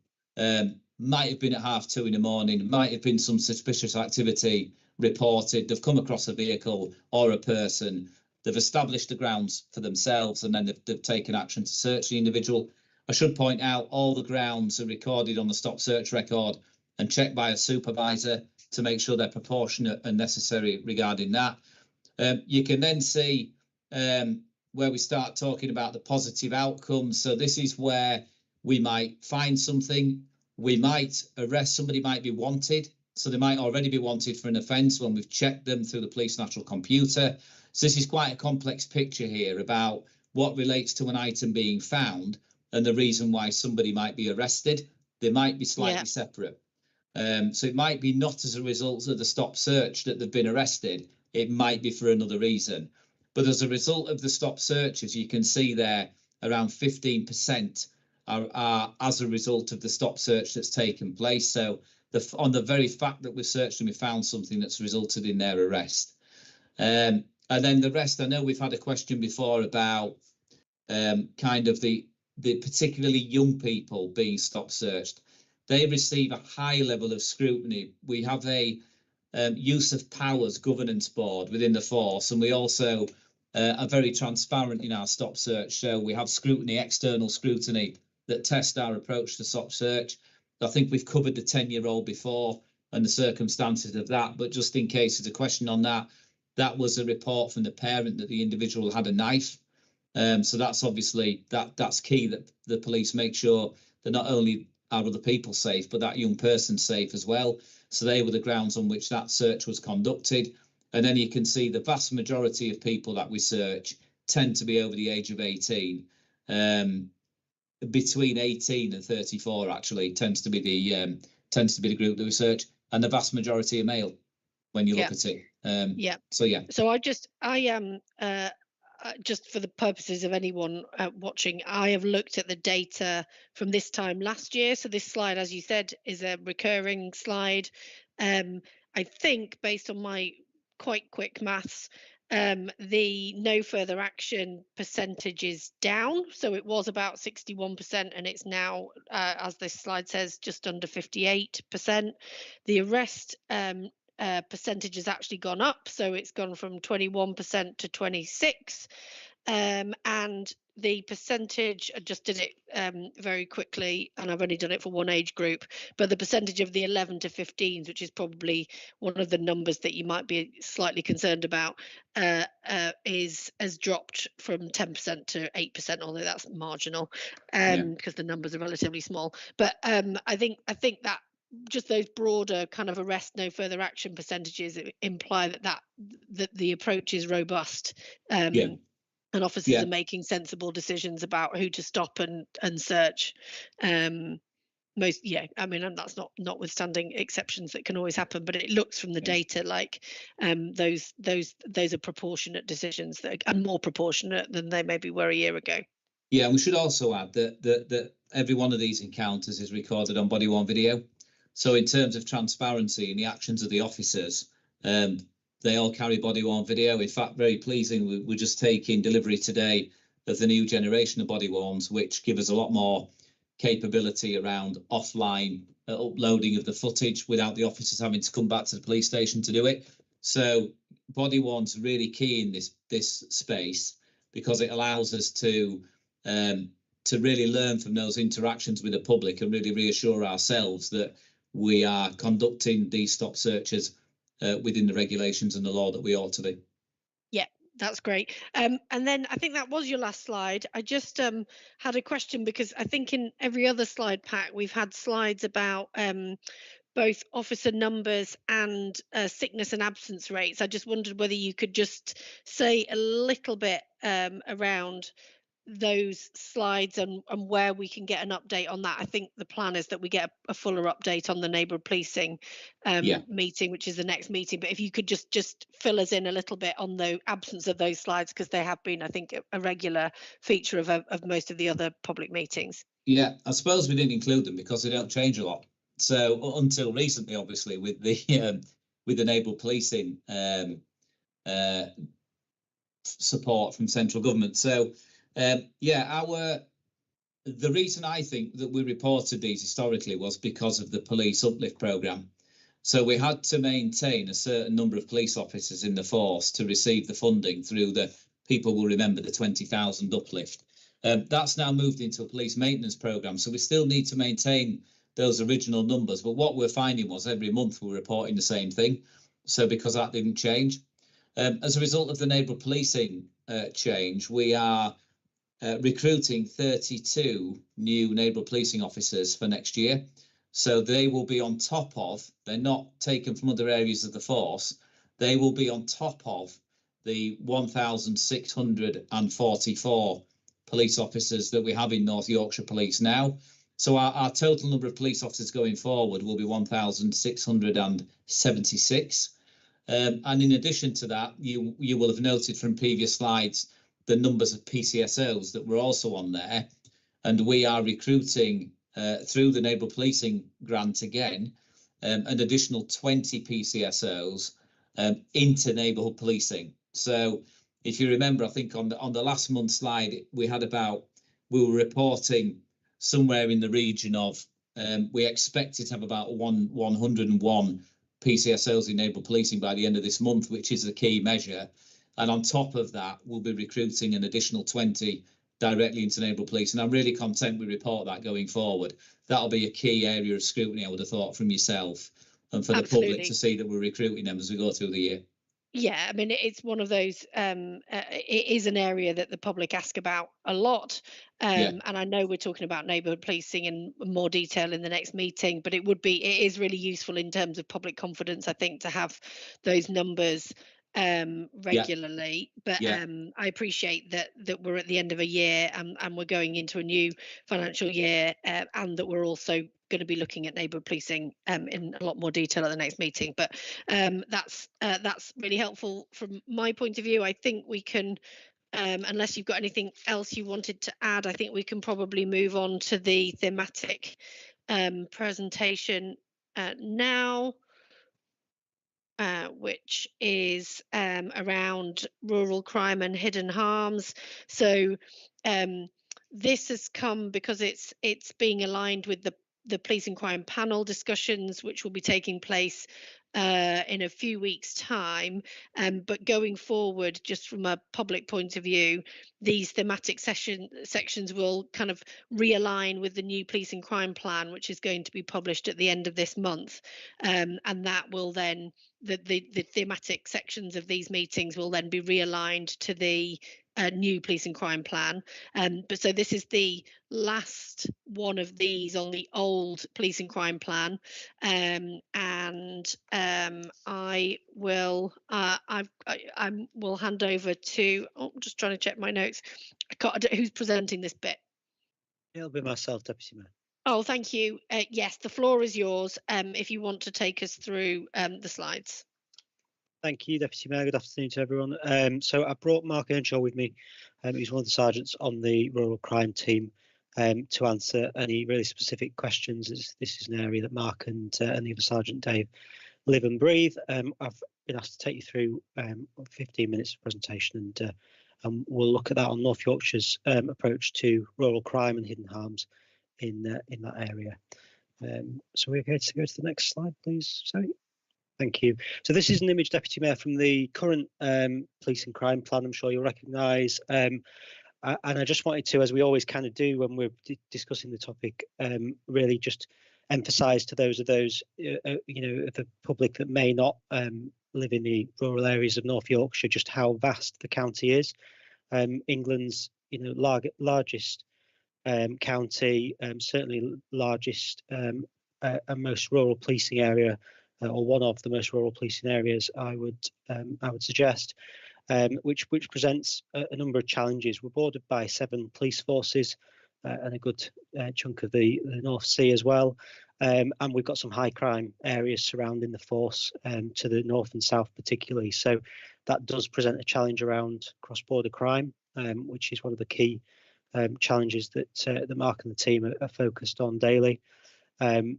might have been at 2:30 in the morning, might have been some suspicious activity reported, they've come across a vehicle or a person, they've established the grounds for themselves, and then they've taken action to search the individual. I should point out all the grounds are recorded on the stop search record and checked by a supervisor to make sure they're proportionate and necessary regarding that. You can then see where we start talking about the positive outcomes. So this is where we might find something, we might arrest somebody, might be wanted. So they might already be wanted for an offence when we've checked them through the police national computer. So this is quite a complex picture here about what relates to an item being found and the reason why somebody might be arrested. They might be slightly separate. So it might be not as a result of the stop search that they've been arrested. It might be for another reason. But as a result of the stop searches, you can see there around 15% are as a result of the stop search that's taken place. So on the very fact that we've searched and we found something that's resulted in their arrest. And then the rest, I know we've had a question before about kind of the particularly young people being stop searched. They receive a high level of scrutiny. We have a use of powers governance board within the force, and we also are very transparent in our stop search. So we have scrutiny, external scrutiny, that test our approach to stop search. I think we've covered the 10-year-old before and the circumstances of that, but just in case there's a question on that, that was a report from the parent that the individual had a knife. So that's obviously that's key, that the police make sure that not only are other people safe, but that young person safe as well. So they were the grounds on which that search was conducted. And then you can see the vast majority of people that we search tend to be over the age of 18. Between 18 and 34 actually tends to be the group that we search, and the vast majority are male when you look at it. So I am just for the purposes of anyone watching, I have looked at the data from this time last year. So this slide, as you said, is a recurring slide. I think based on my quite quick maths, the no further action percentage is down. So it was about 61% and it's now, as this slide says, just under 58%. The arrest percentage has actually gone up. So it's gone from 21% to 26%. and the percentage, I just did it very quickly, and I've only done it for one age group, but the percentage of the 11 to 15s, which is probably one of the numbers that you might be slightly concerned about, has dropped from 10% to 8%, although that's marginal because the numbers are relatively small. But I think that just those broader kind of arrest no further action percentages imply that the approach is robust. And officers are making sensible decisions about who to stop and search. I mean, and that's notwithstanding exceptions that can always happen, but it looks from the data like those are proportionate decisions that are more proportionate than they maybe were a year ago. Yeah, and we should also add that every one of these encounters is recorded on body-worn video. So in terms of transparency in the actions of the officers, they all carry body-worn video. In fact, very pleasing, we're just taking delivery today of the new generation of body-worns, which give us a lot more capability around offline uploading of the footage without the officers having to come back to the police station to do it. So body-worn's really key in this space because it allows us to really learn from those interactions with the public and really reassure ourselves that we are conducting these stop searches within the regulations and the law that we ought to do. Yeah, that's great. And then I think that was your last slide. I just had a question because I think in every other slide pack we've had slides about both officer numbers and sickness and absence rates. I just wondered whether you could just say a little bit around those slides and where we can get an update on that. I think the plan is that we get a fuller update on the neighbourhood policing meeting, which is the next meeting. But if you could just fill us in a little bit on the absence of those slides, because they have been, I think, a regular feature of most of the other public meetings. Yeah, I suppose we didn't include them because they don't change a lot. So until recently, obviously, with the neighbourhood policing support from central government. So the reason I think that we reported these historically was because of the police uplift programme. So we had to maintain a certain number of police officers in the force to receive the funding through the, people will remember, the 20,000 uplift. That's now moved into a police maintenance programme. So we still need to maintain those original numbers. But what we're finding was every month we're reporting the same thing. So because that didn't change. As a result of the neighbourhood policing change, we are recruiting 32 new neighbourhood policing officers for next year. So they will be on top of, they're not taken from other areas of the force, they will be on top of the 1,644 police officers that we have in North Yorkshire Police now. So our total number of police officers going forward will be 1,676. And in addition to that, you will have noted from previous slides the numbers of PCSOs that were also on there, and we are recruiting through the neighbourhood policing grant again an additional 20 PCSOs into neighbourhood policing. So if you remember, I think on the last month's slide we were reporting somewhere in the region of we expected to have about 101 PCSOs in neighbourhood policing by the end of this month, which is the key measure. And on top of that, we'll be recruiting an additional 20 directly into neighbourhood police. And I'm really content we report that going forward. That'll be a key area of scrutiny, I would have thought, from yourself and for the public to see that we're recruiting them as we go through the year. Yeah, I mean, it's one of those, it is an area that the public ask about a lot. And I know we're talking about neighbourhood policing in more detail in the next meeting, but it is really useful in terms of public confidence, I think, to have those numbers regularly. But I appreciate that we're at the end of a year and we're going into a new financial year, and that we're also going to be looking at neighbourhood policing in a lot more detail at the next meeting. But that's really helpful from my point of view. I think we can, unless you've got anything else you wanted to add, I think we can probably move on to the thematic presentation now. Which is around rural crime and hidden harms. So this has come because it's being aligned with the Policing Crime panel discussions, which will be taking place in a few weeks' time. But going forward, just from a public point of view, these thematic sections will kind of realign with the new police and crime plan, which is going to be published at the end of this month, and that will then the thematic sections of these meetings will then be realigned to the new police and crime plan. But so this is the last one of these on the old police and crime plan, and I will I will hand over to, oh, I'm just trying to check my notes. Who's presenting this bit? It'll be myself, Deputy Mayor. Oh, thank you. Yes, the floor is yours, if you want to take us through the slides. Thank you, Deputy Mayor. Good afternoon to everyone. So I brought Mark Earnshaw with me. He's one of the sergeants on the rural crime team, to answer any really specific questions. This is an area that Mark and the other Sergeant Dave live and breathe. I've been asked to take you through 15 minutes of presentation, and we'll look at that on North Yorkshire's approach to rural crime and hidden harms in that area. So we're going to go to the next slide, please. Sorry. Thank you. So this is an image, Deputy Mayor, from the current police and crime plan. I'm sure you'll recognise. And I just wanted to, as we always kind of do when we're discussing the topic, really just emphasise to those of the public that may not live in the rural areas of North Yorkshire just how vast the county is. England's largest county, certainly largest and most rural policing area, or one of the most rural policing areas, I would suggest, which presents a number of challenges. We're bordered by 7 police forces and a good chunk of the North Sea as well, and we've got some high crime areas surrounding the force, to the north and south particularly. So that does present a challenge around cross-border crime, which is one of the key challenges that Mark and the team are focused on daily, and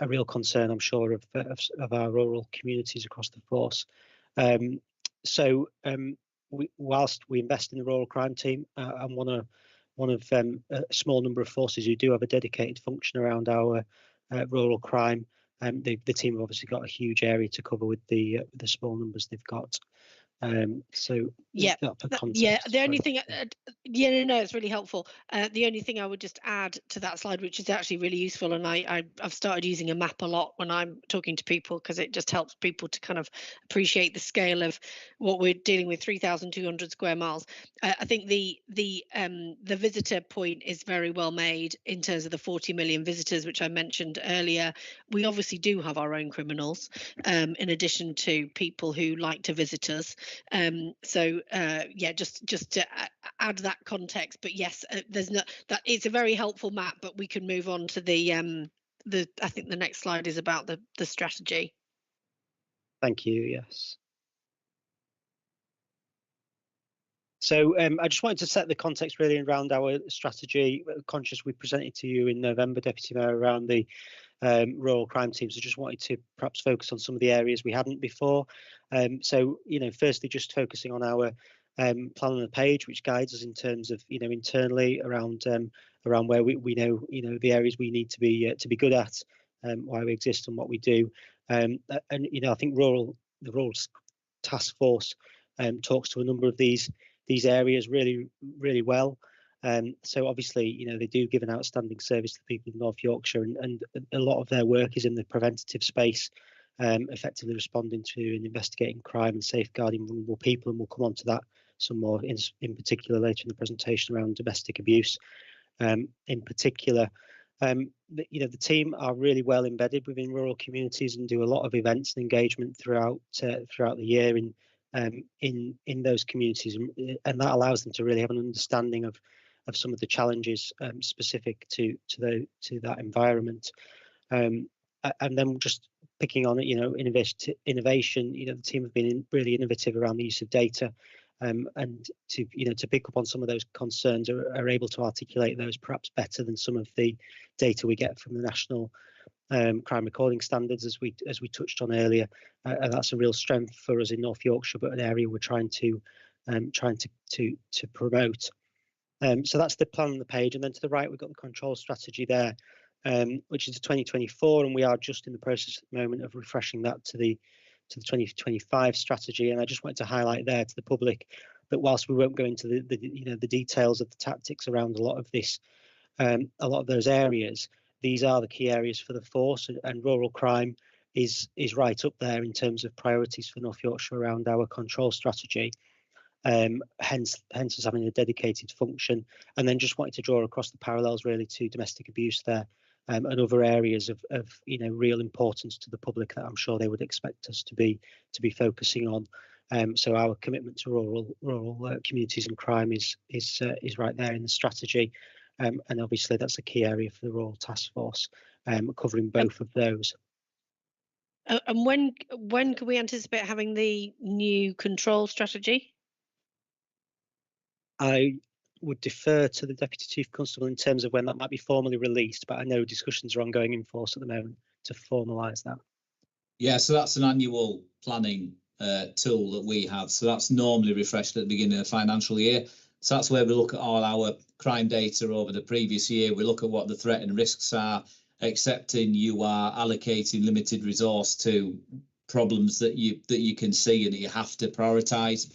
a real concern, I'm sure, of our rural communities across the force. Whilst we invest in the rural crime team, I'm one of a small number of forces who do have a dedicated function around our rural crime. The team have obviously got a huge area to cover with the small numbers they've got. So yeah, the only thing, no, it's really helpful. The only thing I would just add to that slide, which is actually really useful, and I've started using a map a lot when I'm talking to people, because it just helps people to kind of appreciate the scale of what we're dealing with, 3,200 square miles. I think the visitor point is very well made in terms of the 40 million visitors, which I mentioned earlier. We obviously do have our own criminals, in addition to people who like to visit us. Just to add that context, but yes, there's no, that it's a very helpful map, but we can move on to the I think the next slide is about the strategy. Thank you. Yes. So I just wanted to set the context really around our strategy. Conscious we presented to you in November, Deputy Mayor, around the rural crime teams. I just wanted to perhaps focus on some of the areas we hadn't before. Firstly, just focusing on our plan on the page, which guides us in terms of internally around where we know the areas we need to be good at, why we exist and what we do. I think the rural task force talks to a number of these areas really well. So obviously, they do give an outstanding service to the people of North Yorkshire, and a lot of their work is in the preventative space, effectively responding to and investigating crime and safeguarding vulnerable people. And we'll come on to that some more in particular later in the presentation around domestic abuse. In particular, the team are really well embedded within rural communities and do a lot of events and engagement throughout the year in those communities, and that allows them to really have an understanding of some of the challenges specific to that environment. And then just picking on innovation, the team have been really innovative around the use of data, and to pick up on some of those concerns, are able to articulate those perhaps better than some of the data we get from the national crime recording standards, as we touched on earlier, and that's a real strength for us in North Yorkshire, but an area we're trying to promote. So that's the plan on the page, and then to the right we've got the control strategy there. which is the 2024, and we are just in the process at the moment of refreshing that to the 2025 strategy. And I just wanted to highlight there to the public that whilst we won't go into the details of the tactics around a lot of this, a lot of those areas, these are the key areas for the force, and rural crime is right up there in terms of priorities for North Yorkshire around our control strategy. Hence us having a dedicated function. And then just wanted to draw across the parallels really to domestic abuse there, and other areas of real importance to the public that I'm sure they would expect us to be focusing on. So our commitment to rural communities and crime is right there in the strategy, and obviously that's a key area for the Rural Task Force, covering both of those. And when can we anticipate having the new control strategy? I would defer to the Deputy Chief Constable in terms of when that might be formally released, but I know discussions are ongoing in force at the moment to formalise that. Yeah, so that's an annual planning tool that we have. So that's normally refreshed at the beginning of the financial year. So that's where we look at all our crime data over the previous year. We look at what the threat and risks are, accepting you are allocating limited resource to problems that you can see and that you have to prioritise.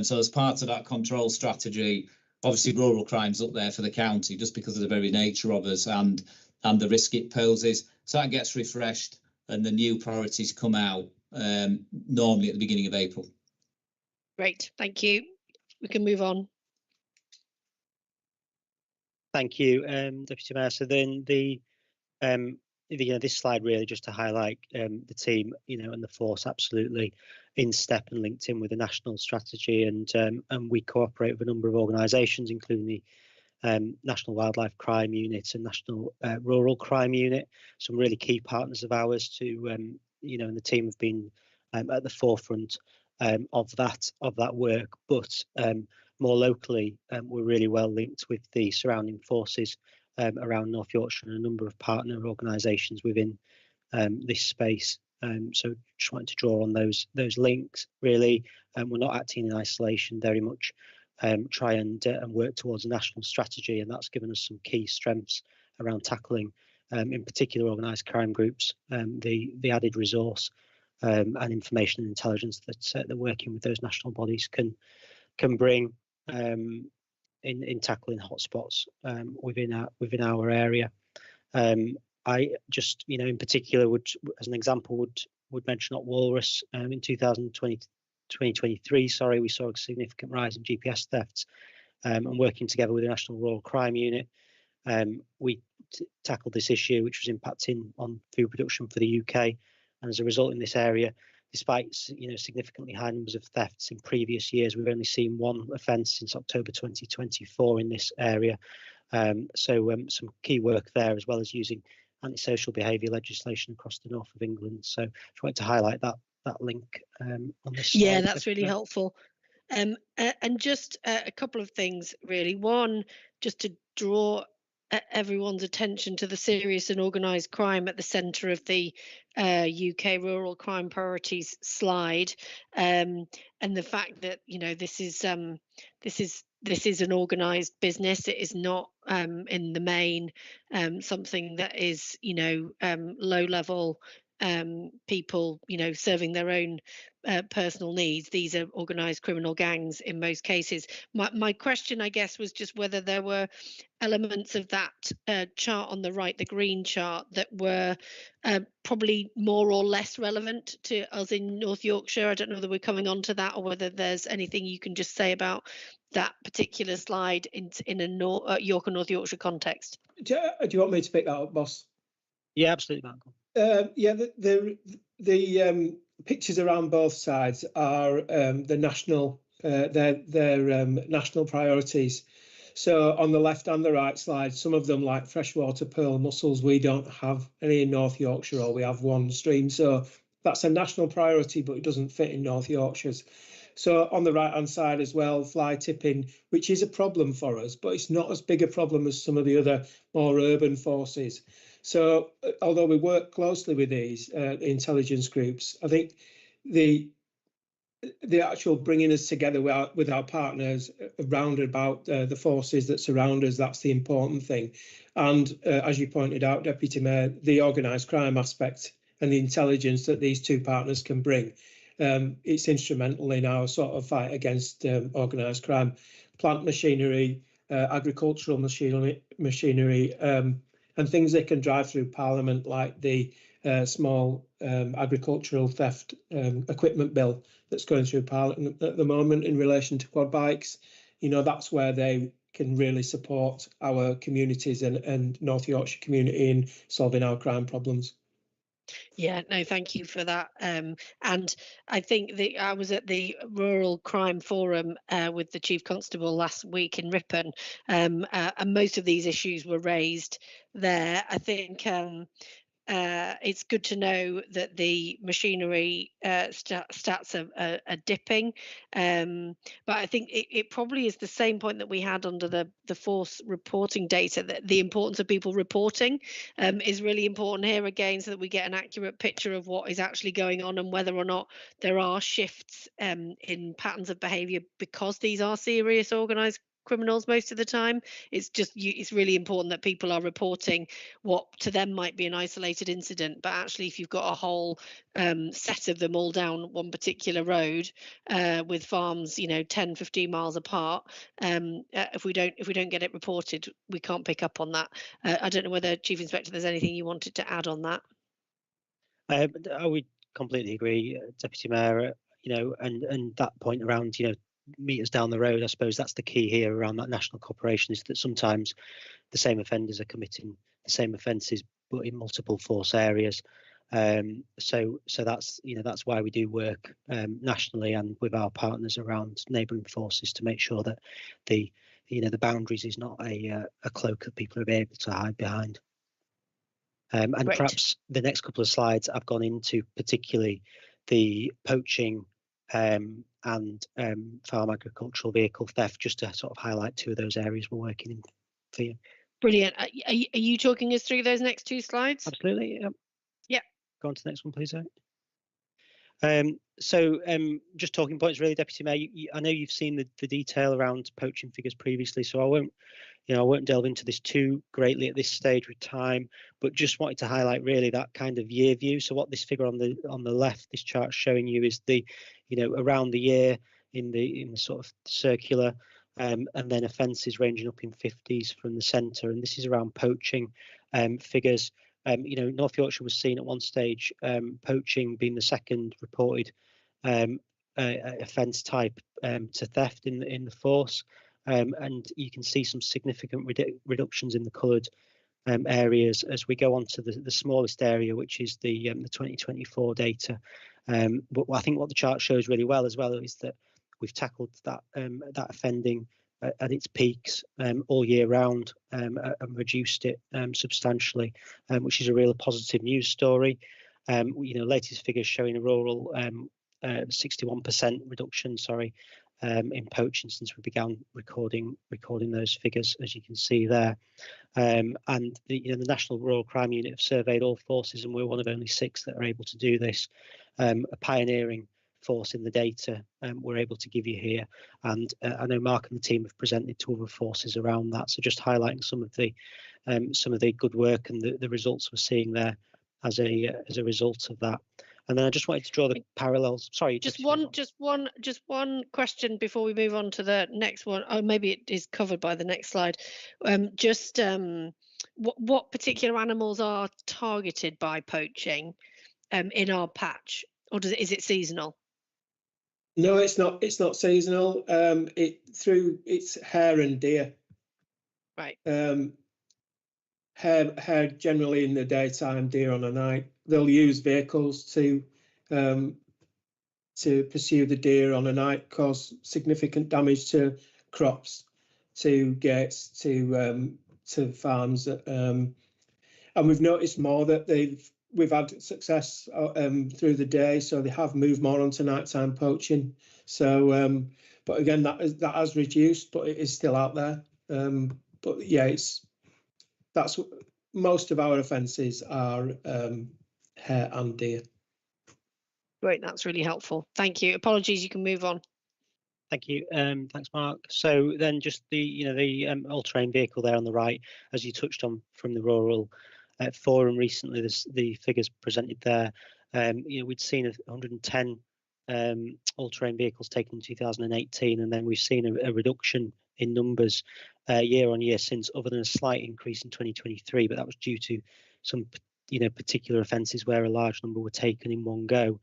So as part of that control strategy, obviously rural crime's up there for the county just because of the very nature of us and the risk it poses. So that gets refreshed and the new priorities come out normally at the beginning of April. Great, thank you. We can move on. Thank you, Deputy Mayor. So then this slide really just to highlight the team, and the force absolutely in step and linked in with the national strategy, and we cooperate with a number of organisations, including the National Wildlife Crime Unit and National Rural Crime Unit, some really key partners of ours to, and the team have been at the forefront of that work. But more locally, we're really well linked with the surrounding forces around North Yorkshire and a number of partner organisations within this space. So just wanted to draw on those links really. We're not acting in isolation, very much try and work towards a national strategy, and that's given us some key strengths around tackling, in particular, organised crime groups, the added resource and information and intelligence that working with those national bodies can bring in tackling hotspots within our area. I just, in particular, would, as an example, would mention at Walrus in 2023. Sorry, we saw a significant rise in GPS thefts, and working together with the National Rural Crime Unit, we tackled this issue, which was impacting on food production for the UK. And as a result, in this area, despite significantly high numbers of thefts in previous years, we've only seen one offence since October 2024 in this area. So some key work there, as well as using antisocial behaviour legislation across the north of England. So I just wanted to highlight that link on this slide. Yeah, that's really helpful. And just a couple of things really. One, just to draw everyone's attention to the serious and organised crime at the centre of the UK rural crime priorities slide, and the fact that this is an organised business. It is not in the main something that is low level people serving their own personal needs. These are organised criminal gangs in most cases. My question, I guess, was just whether there were elements of that chart on the right, the green chart, that were probably more or less relevant to us in North Yorkshire. I don't know whether we're coming on to that or whether there's anything you can just say about that particular slide in a York and North Yorkshire context. Do you want me to pick that up, boss? Yeah, absolutely, Malcolm. Yeah, the pictures around both sides are the national national priorities. So on the left and the right slide, some of them, like freshwater pearl mussels, we don't have any in North Yorkshire, or we have one stream. So that's a national priority, but it doesn't fit in North Yorkshire's. So on the right hand side as well, fly tipping, which is a problem for us, but it's not as big a problem as some of the other more urban forces. So although we work closely with these intelligence groups, I think the the actual bringing us together with our partners around about the forces that surround us, that's the important thing. And as you pointed out, Deputy Mayor, the organised crime aspect and the intelligence that these two partners can bring, it's instrumental in our sort of fight against organised crime. Plant machinery, agricultural machinery, and things they can drive through Parliament, like the small agricultural theft equipment bill that's going through Parliament at the moment in relation to quad bikes. You know, that's where they can really support our communities and North Yorkshire community in solving our crime problems. Yeah, no, thank you for that. And I think I was at the Rural Crime Forum with the Chief Constable last week in Ripon, and most of these issues were raised there. I think it's good to know that the machinery stats are dipping, but I think it probably is the same point that we had under the force reporting data, that the importance of people reporting is really important here again, so that we get an accurate picture of what is actually going on and whether or not there are shifts in patterns of behaviour, because these are serious organised criminals most of the time. It's really important that people are reporting what to them might be an isolated incident, but actually if you've got a whole set of them all down one particular road with farms, you know, 10-15 miles apart, if we don't get it reported, we can't pick up on that. I don't know whether, Chief Inspector, there's anything you wanted to add on that. I would completely agree, Deputy Mayor. You know, and that point around, you know, meters down the road, I suppose that's the key here around that national cooperation, is that sometimes the same offenders are committing the same offences but in multiple force areas. So that's, you know, that's why we do work nationally and with our partners around neighbouring forces to make sure that the boundaries is not a cloak that people are able to hide behind. And Great. Perhaps the next couple of slides I've gone into particularly the poaching and farm agricultural vehicle theft, just to sort of highlight two of those areas we're working in for you. Brilliant. Are you talking us through those next two slides? Absolutely. Yep. Yeah. Go on to the next one, please. Just talking points really, Deputy Mayor. I know you've seen the detail around poaching figures previously, so I won't delve into this too greatly at this stage with time, but just wanted to highlight really that kind of year view. So what this figure on the left, this chart showing you, is the, you know, around the year in the sort of circular, and then offences ranging up in 50s from the centre, and this is around poaching figures. You know, North Yorkshire was seen at one stage, poaching being the second reported offence type to theft in the force. And you can see some significant reductions in the coloured areas as we go on to the smallest area, which is the 2024 data. But I think what the chart shows really well as well is that we've tackled that offending at its peaks all year round, and reduced it substantially, which is a real positive news story. You know, latest figures showing a rural 61% reduction, in poaching since we began recording those figures, as you can see there. And the National Rural Crime Unit have surveyed all forces, and we're one of only 6 that are able to do this. A pioneering force in the data we're able to give you here, and I know Mark and the team have presented to other forces around that. So just highlighting some of the good work and the results we're seeing there as a result of that. And then I just wanted to draw the parallels. Sorry, just one question before we move on to the next one. Oh, maybe it is covered by the next slide. What particular animals are targeted by poaching in our patch, or is it seasonal? No, it's not. It's not seasonal. It's hare and deer. Right. Hare generally in the daytime, deer on the night. They'll use vehicles to pursue the deer on a night, cause significant damage to crops, to gates, to farms, and we've noticed more that we've had success through the day, so they have moved more onto nighttime poaching. So, but again, that has reduced, but it is still out there. But yeah, that's most of our offences are hare and deer. Great, that's really helpful. Thank you. Apologies, you can move on. Thank you. Thanks, Mark. So then just the all-terrain vehicle there on the right, as you touched on from the rural forum recently, the figures presented there. We'd seen 110 all-terrain vehicles taken in 2018, and then we've seen a reduction in numbers year on year since, other than a slight increase in 2023, but that was due to some particular offences where a large number were taken in one go.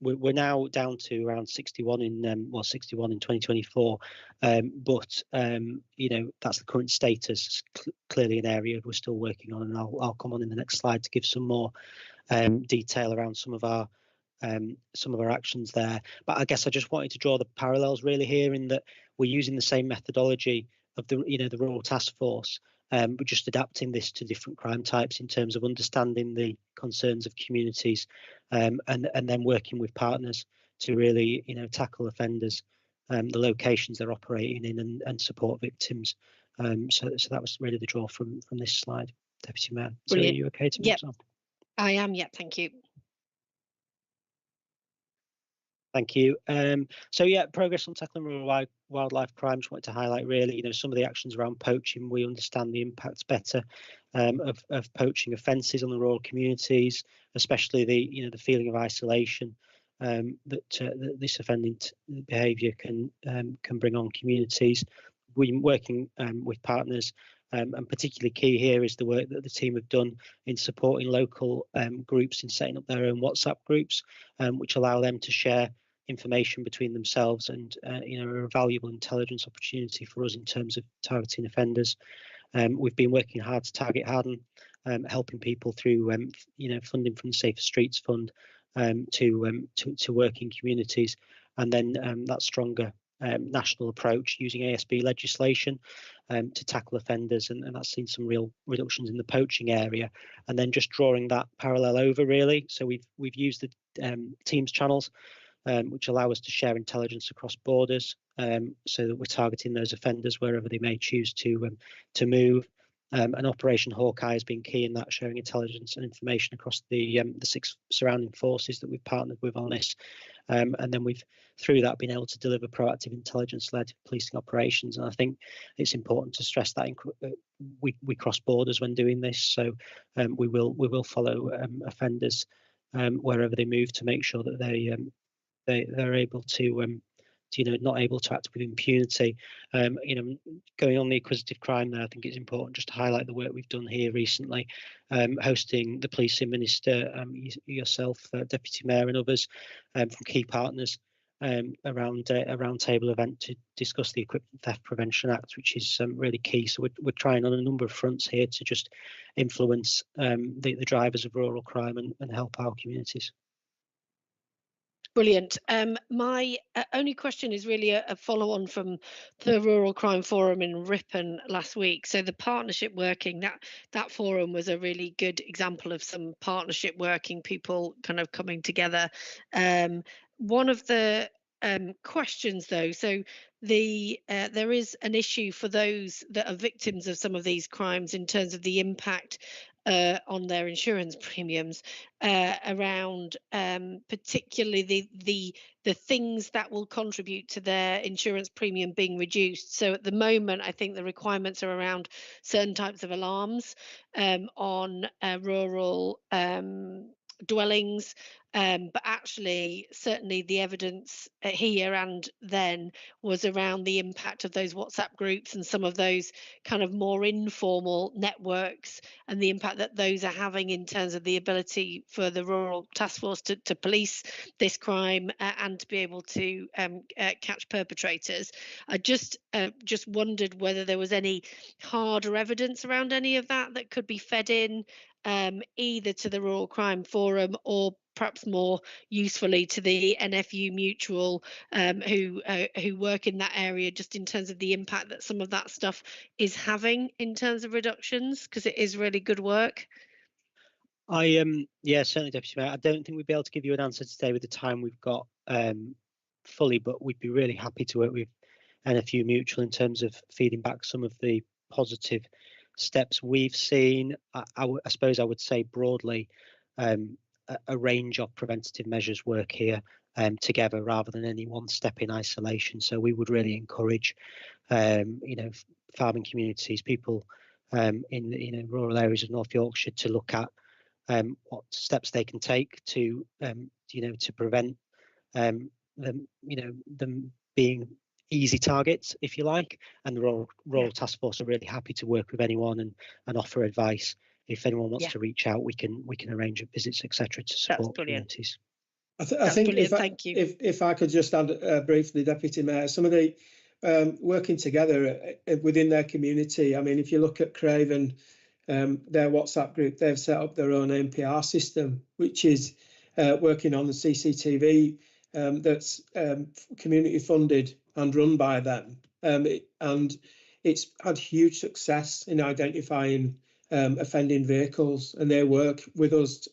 We're now down to around 61 in 61 in 2024, but that's the current status. Clearly an area we're still working on, and I'll come on in the next slide to give some more detail around some of our actions there. But I guess I just wanted to draw the parallels really here, in that we're using the same methodology of the rural task force, but just adapting this to different crime types in terms of understanding the concerns of communities, and then working with partners to really tackle offenders, the locations they're operating in, and support victims. So that was really the draw from this slide, Deputy Mayor. So Brilliant. Are you okay to move on? I am, yeah, thank you. Thank you. So yeah, progress on tackling rural wildlife crime. Just wanted to highlight really, some of the actions around poaching. We understand the impacts better of poaching offences on the rural communities, especially the feeling of isolation that this offending behaviour can bring on communities. We're working with partners. And particularly key here is the work that the team have done in supporting local groups in setting up their own WhatsApp groups, which allow them to share information between themselves, and are a valuable intelligence opportunity for us in terms of targeting offenders. We've been working hard to target harden, helping people through funding from the Safer Streets Fund to work in communities, and then that stronger national approach using ASB legislation to tackle offenders, and that's seen some real reductions in the poaching area. And then just drawing that parallel over really, so we've used the Teams channels, which allow us to share intelligence across borders, so that we're targeting those offenders wherever they may choose to move. And Operation Hawkeye has been key in that, sharing intelligence and information across the 6 surrounding forces that we've partnered with on this. And then we've, through that, been able to deliver proactive intelligence-led policing operations. And I think it's important to stress that we cross borders when doing this. So we will follow offenders wherever they move, to make sure that they're able to not able to act with impunity. Going on the acquisitive crime there, I think it's important just to highlight the work we've done here recently, hosting the policing minister, yourself, Deputy Mayor, and others from key partners around a roundtable event to discuss the Equipment Theft Prevention Act, which is really key. So we're trying on a number of fronts here to just influence the drivers of rural crime and help our communities. Brilliant. My only question is really a follow-on from the Rural Crime Forum in Ripon last week. So the partnership working, that forum was a really good example of some partnership working, people kind of coming together. One of the questions though, so there is an issue for those that are victims of some of these crimes in terms of the impact on their insurance premiums, around particularly the things that will contribute to their insurance premium being reduced. So at the moment, I think the requirements are around certain types of alarms on rural dwellings, but actually certainly the evidence here and then was around the impact of those WhatsApp groups and some of those kind of more informal networks, and the impact that those are having in terms of the ability for the rural task force to police this crime and to be able to catch perpetrators. I just wondered whether there was any harder evidence around any of that could be fed in either to the Rural Crime Forum or perhaps more usefully to the NFU Mutual, who work in that area, just in terms of the impact that some of that stuff is having in terms of reductions, because it is really good work. Yeah, certainly, Deputy Mayor. I don't think we'd be able to give you an answer today with the time we've got fully, but we'd be really happy to work with NFU Mutual in terms of feeding back some of the positive steps we've seen. I suppose I would say broadly, a range of preventative measures work here together rather than any one step in isolation. So we would really encourage, farming communities, people in rural areas of North Yorkshire to look at what steps they can take to to prevent them being easy targets, if you like. And the Rural Task Force are really happy to work with anyone and offer advice. If anyone wants to reach out, we can arrange visits, etc., to support communities. I think if I could just add briefly, Deputy Mayor, some of the working together within their community. I mean, if you look at Craven, their WhatsApp group, they've set up their own NPR system, which is working on the CCTV that's community funded and run by them. And it's had huge success in identifying offending vehicles, and they work with us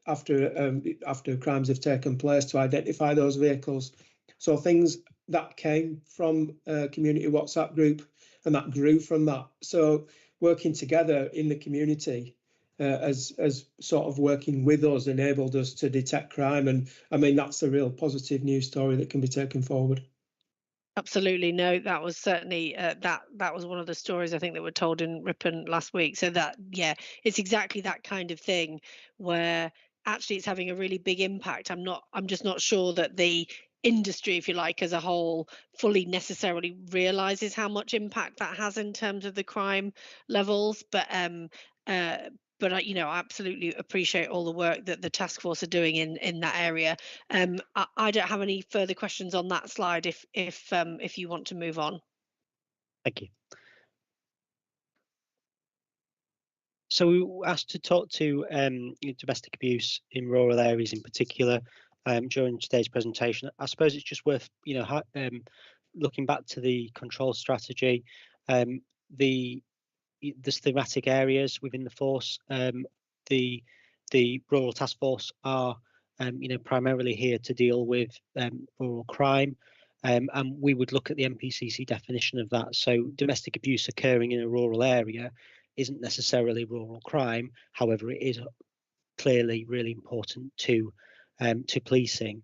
after crimes have taken place to identify those vehicles. So things that came from a community WhatsApp group, and that grew from that. So working together in the community as sort of working with us enabled us to detect crime. And I mean, that's a real positive news story that can be taken forward. Absolutely. No, that was certainly that was one of the stories I think that were told in Ripon last week. So that, yeah, it's exactly that kind of thing where actually it's having a really big impact. I'm just not sure that the industry, if you like, as a whole fully necessarily realizes how much impact that has in terms of the crime levels. But I absolutely appreciate all the work that the task force are doing in that area. I don't have any further questions on that slide. If you want to move on. Thank you. So we were asked to talk to domestic abuse in rural areas in particular during today's presentation. I suppose it's just worth looking back to the control strategy, the thematic areas within the force. The Rural Task Force are primarily here to deal with rural crime, and we would look at the MPCC definition of that. So domestic abuse occurring in a rural area isn't necessarily rural crime. However, it is clearly really important to policing.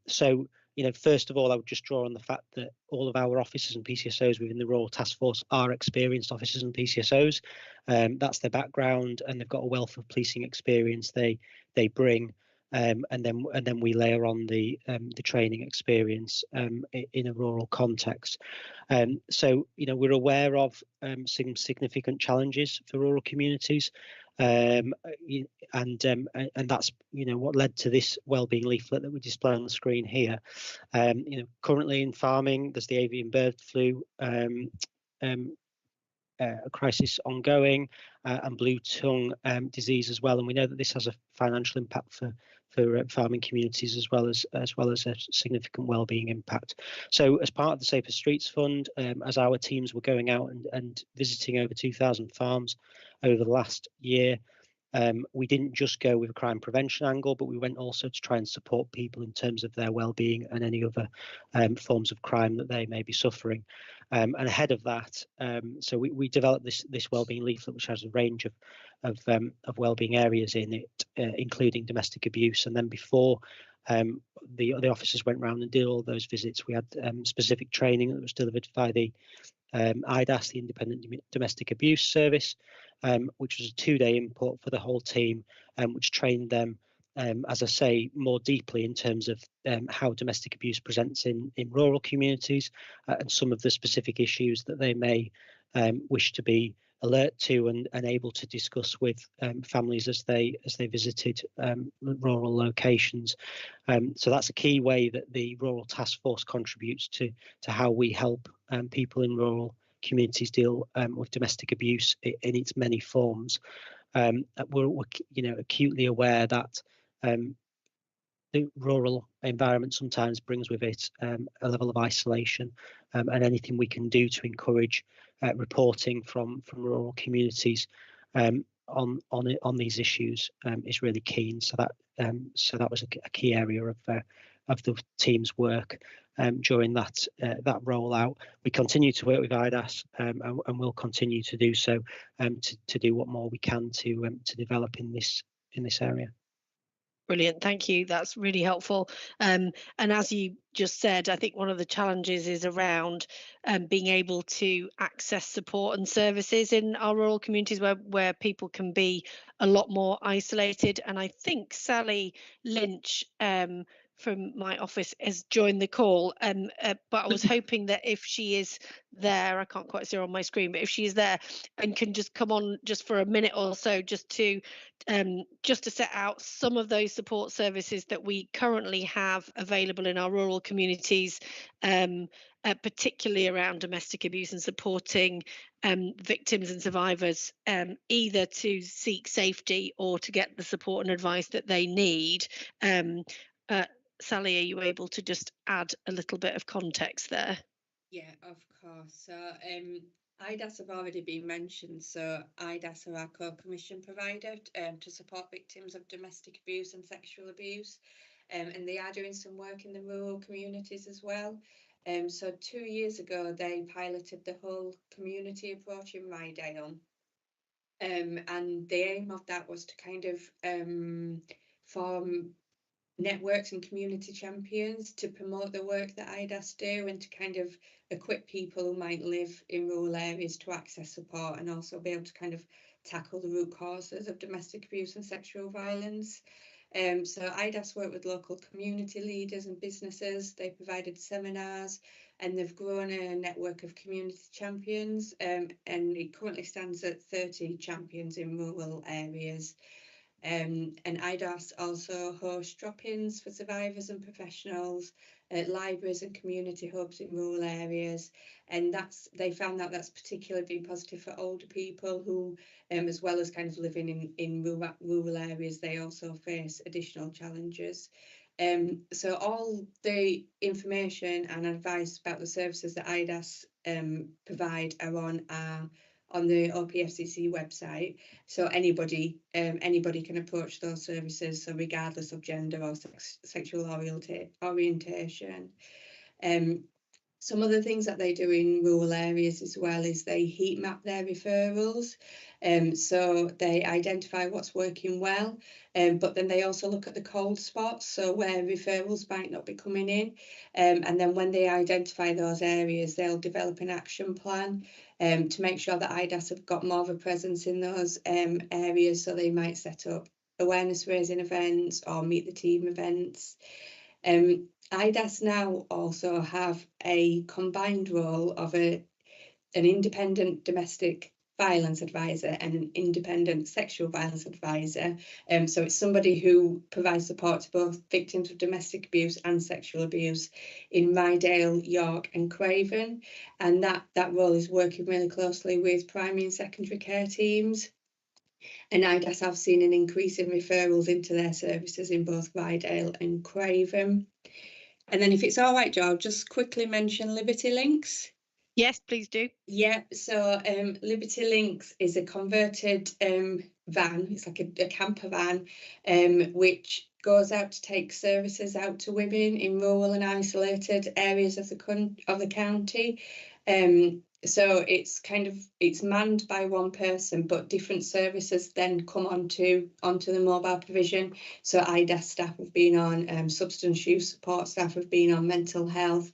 So first of all, I would just draw on the fact that all of our officers and PCSOs within the Rural Task Force are experienced officers and PCSOs. That's their background, and they've got a wealth of policing experience they bring. And then we layer on the training experience in a rural context. So we're aware of some significant challenges for rural communities. And that's what led to this wellbeing leaflet that we display on the screen here. Currently in farming, there's the avian bird flu a crisis ongoing, and blue tongue disease as well. And we know that this has a financial impact for farming communities as well as a significant wellbeing impact. So as part of the Safer Streets Fund, as our teams were going out and visiting over 2,000 farms over the last year, we didn't just go with a crime prevention angle, but we went also to try and support people in terms of their well-being and any other forms of crime that they may be suffering. And ahead of that, so we developed this well-being leaflet, which has a range of well-being areas in it, including domestic abuse. And then before the officers went round and did all those visits, we had specific training that was delivered by the IDAS, the Independent Domestic Abuse Service, which was a 2-day input for the whole team, which trained them, as I say, more deeply in terms of how domestic abuse presents in rural communities, and some of the specific issues that they may wish to be alert to and able to discuss with families as they visited rural locations. So that's a key way that the Rural Task Force contributes to how we help people in rural communities deal with domestic abuse in its many forms. We're acutely aware that the rural environment sometimes brings with it a level of isolation, and anything we can do to encourage reporting from rural communities on these issues is really keen. So that was a key area of the team's work during that rollout. We continue to work with IDAS and will continue to do so to do what more we can to develop in this area. Brilliant, thank you. That's really helpful. And as you just said, I think one of the challenges is around being able to access support and services in our rural communities where people can be a lot more isolated. And I think Sally Lynch from my office has joined the call, but I was hoping that if she is there, I can't quite see her on my screen, but if she is there and can just come on just for a minute or so, just to set out some of those support services that we currently have available in our rural communities, particularly around domestic abuse and supporting victims and survivors, either to seek safety or to get the support and advice that they need. Sally, are you able to just add a little bit of context there? Yeah, of course. So IDAS have already been mentioned. So IDAS are our co-commission provider to support victims of domestic abuse and sexual abuse. And they are doing some work in the rural communities as well. So 2 years ago, they piloted the whole community approach in Rydale. And the aim of that was to kind of form networks and community champions to promote the work that IDAS do and to kind of equip people who might live in rural areas to access support and also be able to kind of tackle the root causes of domestic abuse and sexual violence. So IDAS work with local community leaders and businesses. They provided seminars and they've grown a network of community champions, and it currently stands at 30 champions in rural areas. And IDAS also hosts drop-ins for survivors and professionals at libraries and community hubs in rural areas, and they found that that's particularly been positive for older people who, as well as kind of living in rural areas, they also face additional challenges. So all the information and advice about the services that IDAS provide are on the OPFCC website, so anybody can approach those services, so regardless of gender or sexual orientation. Some of the things that they do in rural areas as well is they heat map their referrals, so they identify what's working well, but then they also look at the cold spots, so where referrals might not be coming in, and then when they identify those areas, they'll develop an action plan to make sure that IDAS have got more of a presence in those areas, so they might set up awareness raising events or meet the team events. IDAS now also have a combined role of an independent domestic violence advisor and an independent sexual violence advisor. So it's somebody who provides support to both victims of domestic abuse and sexual abuse in Rydale, York and Craven. And that role is working really closely with primary and secondary care teams. And IDAS have seen an increase in referrals into their services in both Rydale and Craven. And then if it's all right, Jo, I'll just quickly mention Liberty Links. Yes, please do. Yeah, so Liberty Links is a converted van. It's like a camper van, which goes out to take services out to women in rural and isolated areas of the county. So it's manned by one person, but different services then come onto the mobile provision. So IDAS staff have been on, substance use support staff have been on, mental health.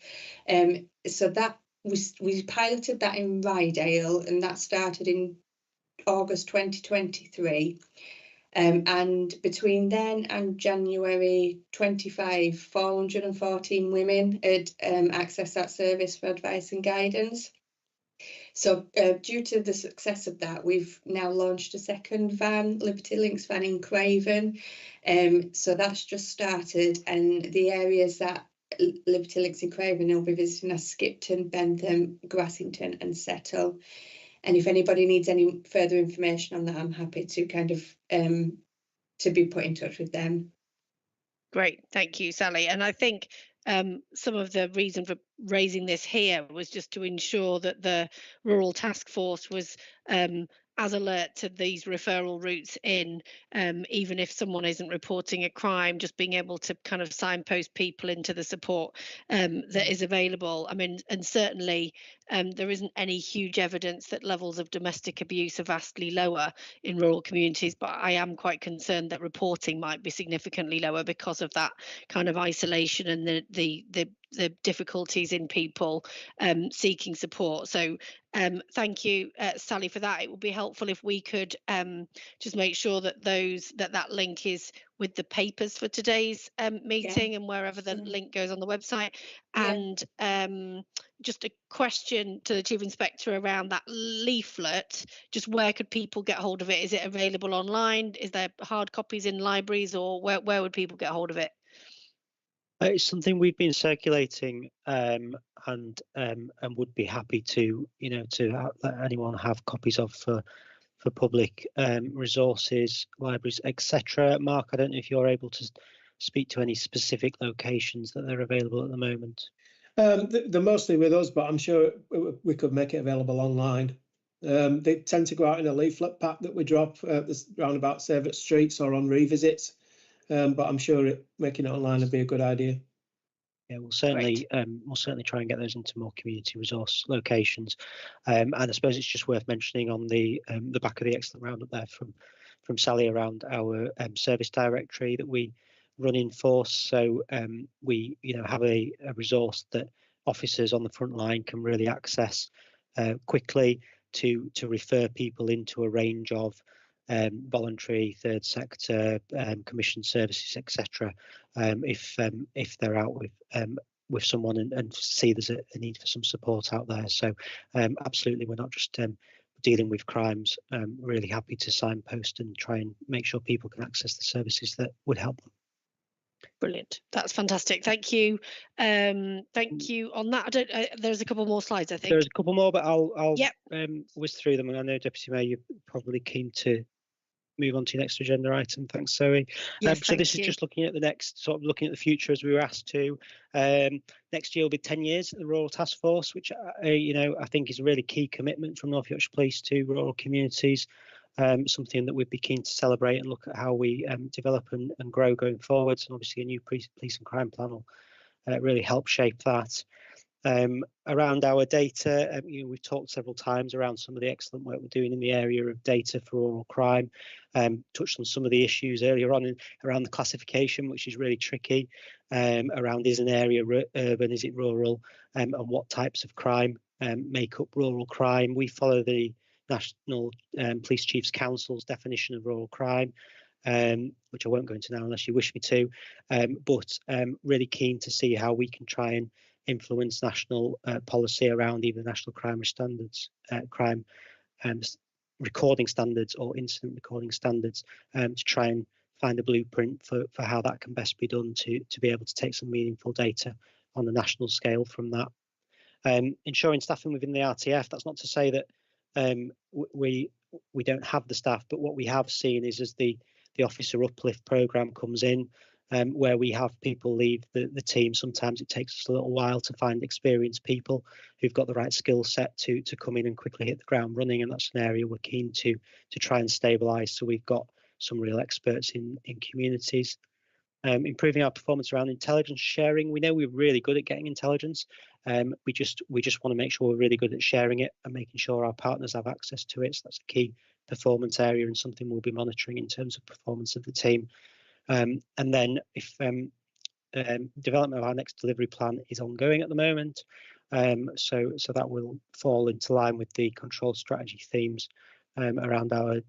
So that we piloted that in Rydale, and that started in August 2023. And between then and January 25, 414 women had accessed that service for advice and guidance. So due to the success of that, we've now launched a second van, Liberty Links van in Craven. So that's just started, and the areas that Liberty Links in Craven will be visiting are Skipton, Bentham, Grassington and Settle. And if anybody needs any further information on that, I'm happy to kind of to be put in touch with them. Great, thank you, Sally. And I think some of the reason for raising this here was just to ensure that the Rural Task Force was as alert to these referral routes in, even if someone isn't reporting a crime, just being able to kind of signpost people into the support that is available. I mean, and certainly there isn't any huge evidence that levels of domestic abuse are vastly lower in rural communities, but I am quite concerned that reporting might be significantly lower because of that kind of isolation and the difficulties in people seeking support. So thank you, Sally, for that. It would be helpful if we could just make sure that that link is with the papers for today's meeting, and wherever the link goes on the website. And just a question to the Chief Inspector around that leaflet. Just where could people get hold of it? Is it available online? Is there hard copies in libraries, or where would people get hold of it? It's something we've been circulating, and would be happy to, to let anyone have copies of for public resources, libraries, etc. Mark, I don't know if you're able to speak to any specific locations that they're available at the moment. They're mostly with us, but I'm sure we could make it available online. They tend to go out in a leaflet pack that we drop round about favourite streets or on revisits. But I'm sure making it online would be a good idea. Yeah, we'll certainly try and get those into more community resource locations. And I suppose it's just worth mentioning on the back of the excellent roundup there from Sally around our service directory that we run in force. So we have a resource that officers on the front line can really access quickly to refer people into a range of voluntary, third sector, commissioned services, etc. If they're out with someone and see there's a need for some support out there. So absolutely, we're not just dealing with crimes. Really happy to signpost and try and make sure people can access the services that would help them. Brilliant. That's fantastic. Thank you. Thank you on that. There's a couple more slides, I think. There's a couple more, but I'll whiz through them. And I know, Deputy Mayor, you're probably keen to move on to your next agenda item. Thanks, Zoe. Yes, so this is just looking at the next, sort of looking at the future as we were asked to. Next year will be 10 years at the Rural Task Force, which I think is a really key commitment from North Yorkshire Police to rural communities. Something that we'd be keen to celebrate and look at how we develop and grow going forwards. And obviously a new police and crime plan will really help shape that. Around our data, we've talked several times around some of the excellent work we're doing in the area of data for rural crime. Touched on some of the issues earlier on around the classification, which is really tricky, around is an area urban, is it rural, and what types of crime make up rural crime. We follow the National Police Chiefs Council's definition of rural crime, which I won't go into now unless you wish me to, but really keen to see how we can try and influence national policy around either national crime standards, crime recording standards or incident recording standards, to try and find a blueprint for how that can best be done to be able to take some meaningful data on the national scale from that. Ensuring staffing within the RTF, that's not to say that we don't have the staff, but what we have seen is as the officer uplift programme comes in, where we have people leave the team, sometimes it takes us a little while to find experienced people who've got the right skill set to come in and quickly hit the ground running, and that's an area we're keen to try and stabilise, so we've got some real experts in communities. Improving our performance around intelligence sharing. We know we're really good at getting intelligence. We just want to make sure we're really good at sharing it and making sure our partners have access to it. So that's a key performance area and something we'll be monitoring in terms of performance of the team. And then if development of our next delivery plan is ongoing at the moment, so that will fall into line with the control strategy themes around our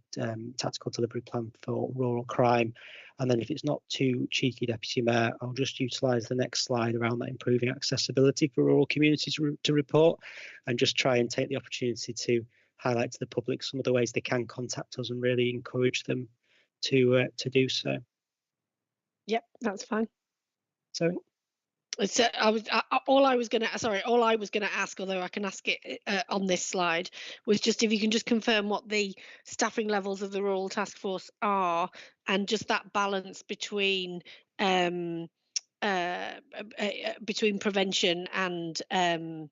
tactical delivery plan for rural crime. And then if it's not too cheeky, Deputy Mayor, I'll just utilise the next slide around that improving accessibility for rural communities to report, and just try and take the opportunity to highlight to the public some of the ways they can contact us and really encourage them to do so. Yep, that's fine. So all I was going to ask, although I can ask it on this slide, was just if you can just confirm what the staffing levels of the Rural Task Force are, and just that balance between prevention and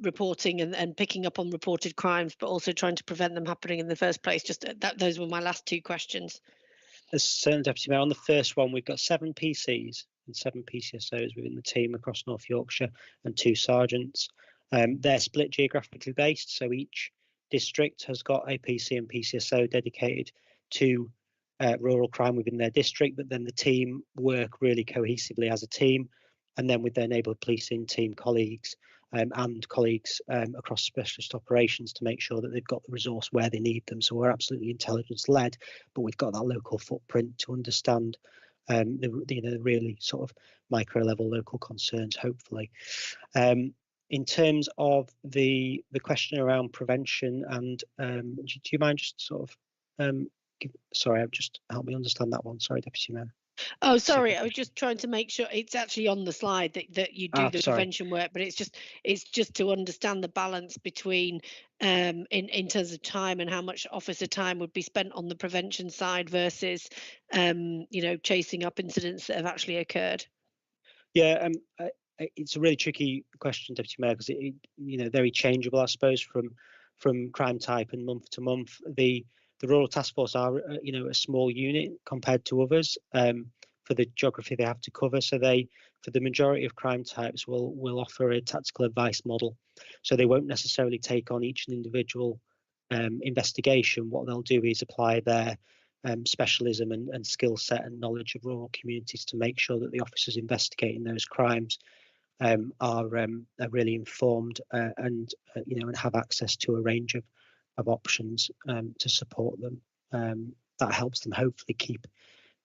reporting and picking up on reported crimes, but also trying to prevent them happening in the first place? Just those were my last two questions. Certainly, Deputy Mayor. On the first one, we've got 7 PCs and 7 PCSOs within the team across North Yorkshire and 2 sergeants. They're split geographically based, so each district has got a PC and PCSO dedicated to rural crime within their district, but then the team work really cohesively as a team, and then with their neighbourhood policing team colleagues and colleagues across specialist operations to make sure that they've got the resource where they need them. So we're absolutely intelligence led, but we've got that local footprint to understand the really sort of micro level local concerns, hopefully. In terms of the question around prevention, and do you mind just sort of sorry, just help me understand that one. Sorry, Deputy Mayor. Oh, sorry, I was just trying to make sure it's actually on the slide that you do the prevention work, but it's just to understand the balance between in terms of time and how much officer time would be spent on the prevention side versus chasing up incidents that have actually occurred. Yeah, it's a really tricky question, Deputy Mayor, because it very changeable, I suppose, from crime type and month to month. The Rural Task Force are, a small unit compared to others for the geography they have to cover. So they, for the majority of crime types, will offer a tactical advice model. So they won't necessarily take on each individual investigation. What they'll do is apply their specialism and skill set and knowledge of rural communities to make sure that the officers investigating those crimes are really informed and have access to a range of options to support them. That helps them hopefully keep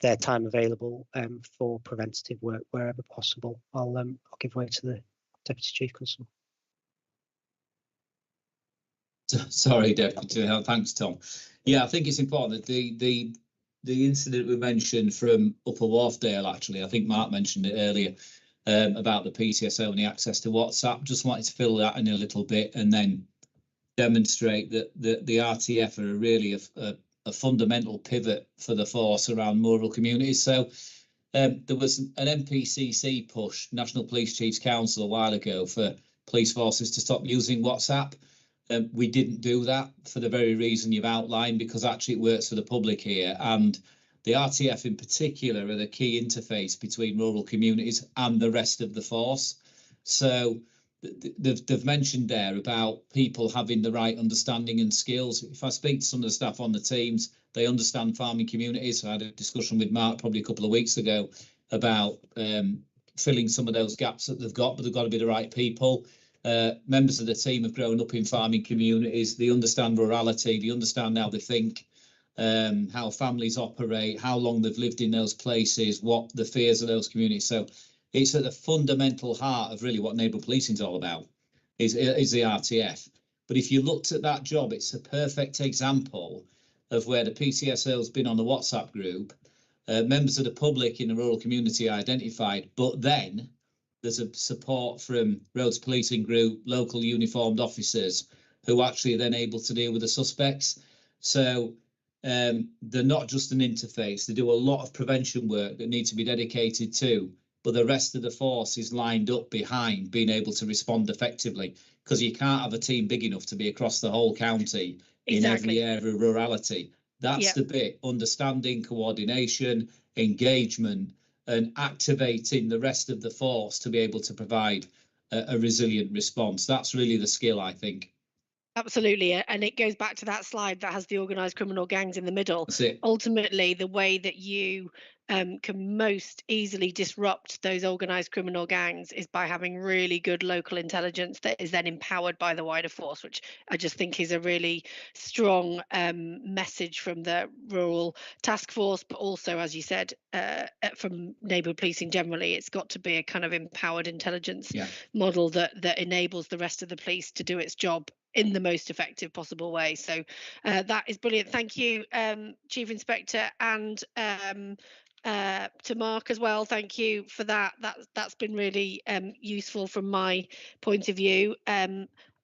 their time available for preventative work wherever possible. I'll give way to the Deputy Chief Constable. Sorry, Deputy. Thanks, Tom. Yeah, I think it's important that the incident we mentioned from Upper Wharfdale, actually, I think Mark mentioned it earlier, about the PCSO and the access to WhatsApp. Just wanted to fill that in a little bit and then demonstrate that the RTF are really a fundamental pivot for the force around rural communities. So there was an NPCC push, National Police Chiefs Council, a while ago for police forces to stop using WhatsApp. We didn't do that for the very reason you've outlined, because actually it works for the public here, and the RTF in particular are the key interface between rural communities and the rest of the force. So they've mentioned there about people having the right understanding and skills. If I speak to some of the staff on the teams, they understand farming communities. I had a discussion with Mark probably a couple of weeks ago about filling some of those gaps that they've got, but they've got to be the right people. Members of the team have grown up in farming communities. They understand rurality. They understand how they think, how families operate, how long they've lived in those places, what the fears of those communities. So it's at the fundamental heart of really what neighbourhood policing is all about, is the RTF. But if you looked at that job, it's a perfect example of where the PCSO has been on the WhatsApp group, members of the public in the rural community identified, but then there's a support from roads policing group, local uniformed officers who actually are then able to deal with the suspects. So they're not just an interface. They do a lot of prevention work that needs to be dedicated to, but the rest of the force is lined up behind being able to respond effectively, because you can't have a team big enough to be across the whole county in every area of rurality. That's the bit, understanding, coordination, engagement, and activating the rest of the force to be able to provide a resilient response. That's really the skill, I think. Absolutely, and it goes back to that slide that has the organised criminal gangs in the middle. Ultimately, the way that you can most easily disrupt those organised criminal gangs is by having really good local intelligence that is then empowered by the wider force, which I just think is a really strong message from the Rural Task Force, but also, as you said, from neighbourhood policing generally. It's got to be a kind of empowered intelligence model that enables the rest of the police to do its job in the most effective possible way. So that is brilliant. Thank you, Chief Inspector, and to Mark as well. Thank you for that. That's been really useful from my point of view.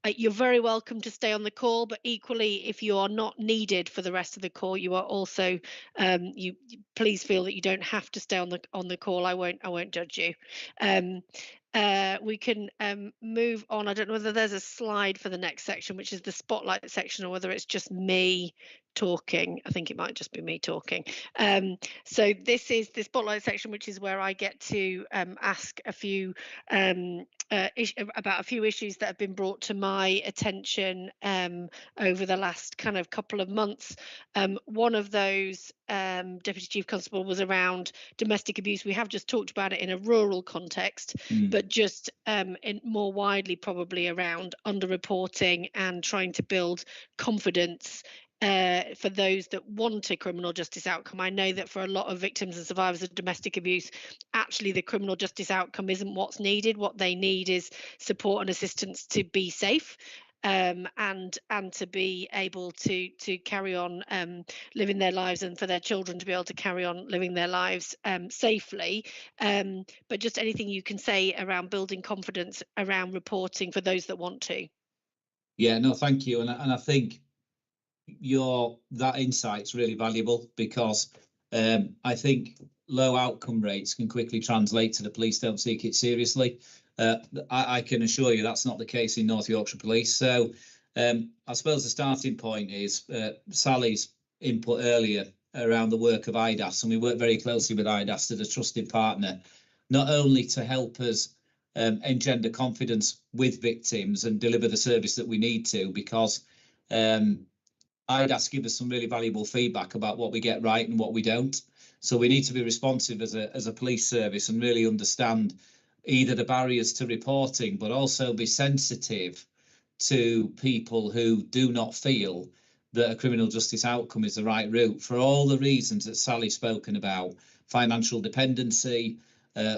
You're very welcome to stay on the call, but equally, if you are not needed for the rest of the call, you are also you please feel that you don't have to stay on the call. I won't judge you. we can move on. I don't know whether there's a slide for the next section, which is the spotlight section, or whether it's just me talking. I think it might just be me talking. So this is the spotlight section, which is where I get to ask a few about a few issues that have been brought to my attention over the last kind of couple of months. One of those, Deputy Chief Constable, was around domestic abuse. We have just talked about it in a rural context, but just in more widely probably around underreporting and trying to build confidence for those that want a criminal justice outcome. I know that for a lot of victims and survivors of domestic abuse, actually the criminal justice outcome isn't what's needed. What they need is support and assistance to be safe. And to be able to carry on living their lives, and for their children to be able to carry on living their lives safely. But just anything you can say around building confidence around reporting for those that want to. Yeah, no, thank you. And I think that insight's really valuable, because I think low outcome rates can quickly translate to the police don't take it seriously. I can assure you that's not the case in North Yorkshire Police. So I suppose the starting point is Sally's input earlier around the work of IDAS, and we work very closely with IDAS as a trusted partner, not only to help us engender confidence with victims and deliver the service that we need to, because IDAS give us some really valuable feedback about what we get right and what we don't. So we need to be responsive as a police service and really understand either the barriers to reporting, but also be sensitive to people who do not feel that a criminal justice outcome is the right route, for all the reasons that Sally's spoken about: financial dependency,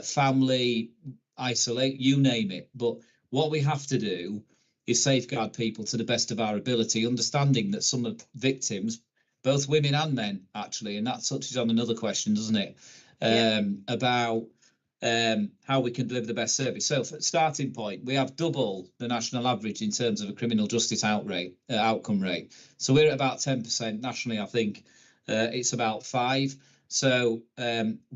family, isolate, you name it. But what we have to do is safeguard people to the best of our ability, understanding that some of victims, both women and men actually, and that touches on another question, doesn't it? About how we can deliver the best service. So for starting point, we have double the national average in terms of a criminal justice outcome rate. So we're at about 10%. Nationally, I think it's about 5%. So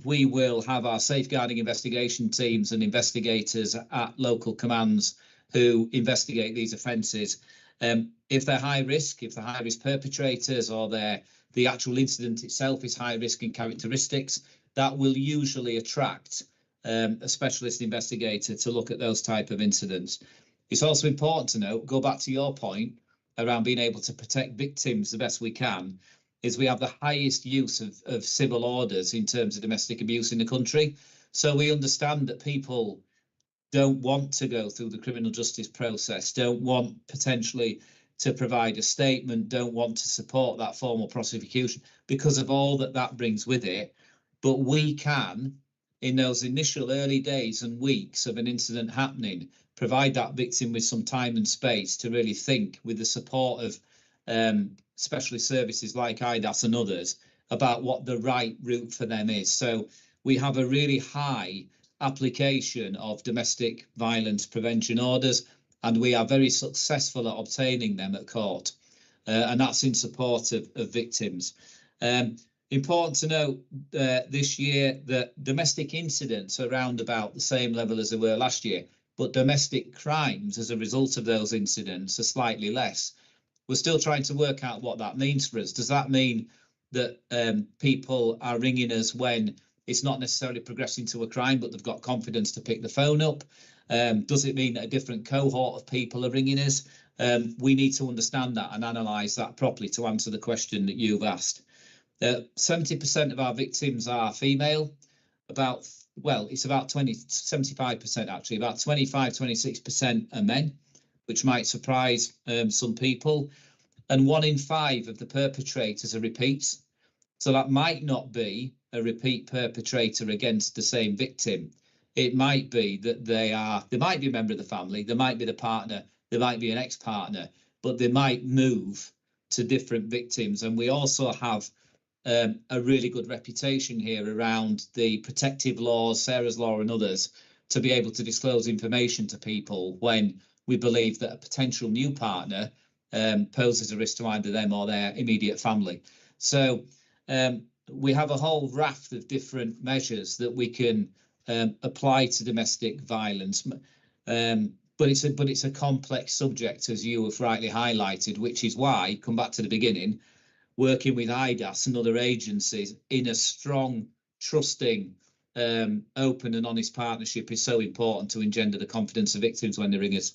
we will have our safeguarding investigation teams and investigators at local commands who investigate these offences. If they're high risk, if they're high risk perpetrators, or the actual incident itself is high risk in characteristics, that will usually attract a specialist investigator to look at those type of incidents. It's also important to note, go back to your point around being able to protect victims the best we can, is we have the highest use of civil orders in terms of domestic abuse in the country. So we understand that people don't want to go through the criminal justice process, don't want potentially to provide a statement, don't want to support that formal prosecution because of all that brings with it. But we can, in those initial early days and weeks of an incident happening, provide that victim with some time and space to really think, with the support of specialist services like IDAS and others, about what the right route for them is. So we have a really high application of domestic violence prevention orders, and we are very successful at obtaining them at court, and that's in support of victims. Important to note this year that domestic incidents are around about the same level as they were last year, but domestic crimes as a result of those incidents are slightly less. We're still trying to work out what that means for us. Does that mean that people are ringing us when it's not necessarily progressing to a crime, but they've got confidence to pick the phone up? Does it mean that a different cohort of people are ringing us? We need to understand that and analyse that properly to answer the question that you've asked. 70% of our victims are female. It's about 75% actually, about 25-26% are men, which might surprise some people. And 1 in 5 of the perpetrators are repeats. So that might not be a repeat perpetrator against the same victim. It might be that they might be a member of the family, they might be the partner, they might be an ex-partner, but they might move to different victims. And we also have a really good reputation here around the protective laws, Sarah's Law and others, to be able to disclose information to people when we believe that a potential new partner poses a risk to either them or their immediate family. So we have a whole raft of different measures that we can apply to domestic violence. But it's a complex subject, as you have rightly highlighted, which is why, come back to the beginning, working with IDAS and other agencies in a strong, trusting, open and honest partnership is so important to engender the confidence of victims when they ring us.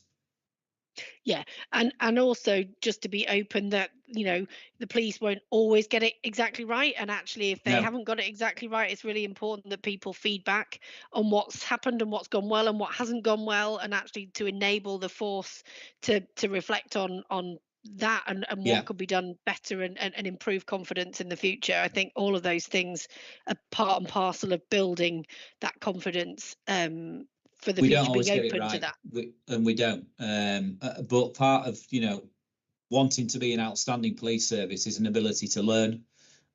Yeah, and also just to be open that, you know, the police won't always get it exactly right, and actually if they haven't got it exactly right, it's really important that people feedback on what's happened and what's gone well and what hasn't gone well, and actually to enable the force to reflect on that and what could be done better and improve confidence in the future. I think all of those things are part and parcel of building that confidence for the future, being open to that. We don't. But part of, you know, wanting to be an outstanding police service is an ability to learn,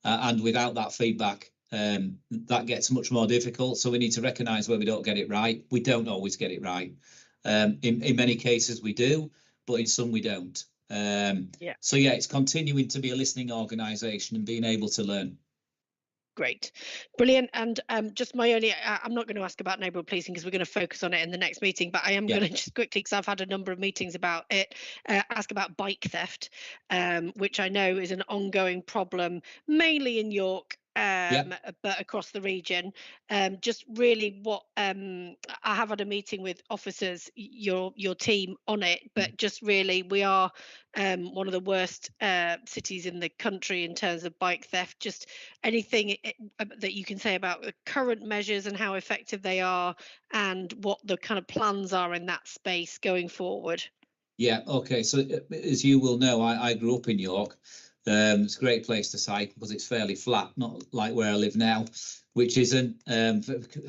and without that feedback, that gets much more difficult. So we need to recognise where we don't get it right. We don't always get it right. In many cases we do, but in some we don't. So yeah, it's continuing to be a listening organisation and being able to learn. Great, brilliant. And just my only, I'm not going to ask about neighbourhood policing because we're going to focus on it in the next meeting, but I am going to just quickly, because I've had a number of meetings about it, ask about bike theft, which I know is an ongoing problem, mainly in York, but across the region. Just really what I have had a meeting with officers, your team, on it, but just really we are one of the worst cities in the country in terms of bike theft. Just anything that you can say about the current measures and how effective they are, and what the kind of plans are in that space going forward. Yeah, okay. So as you will know, I grew up in York. It's a great place to cycle because it's fairly flat, not like where I live now, which isn't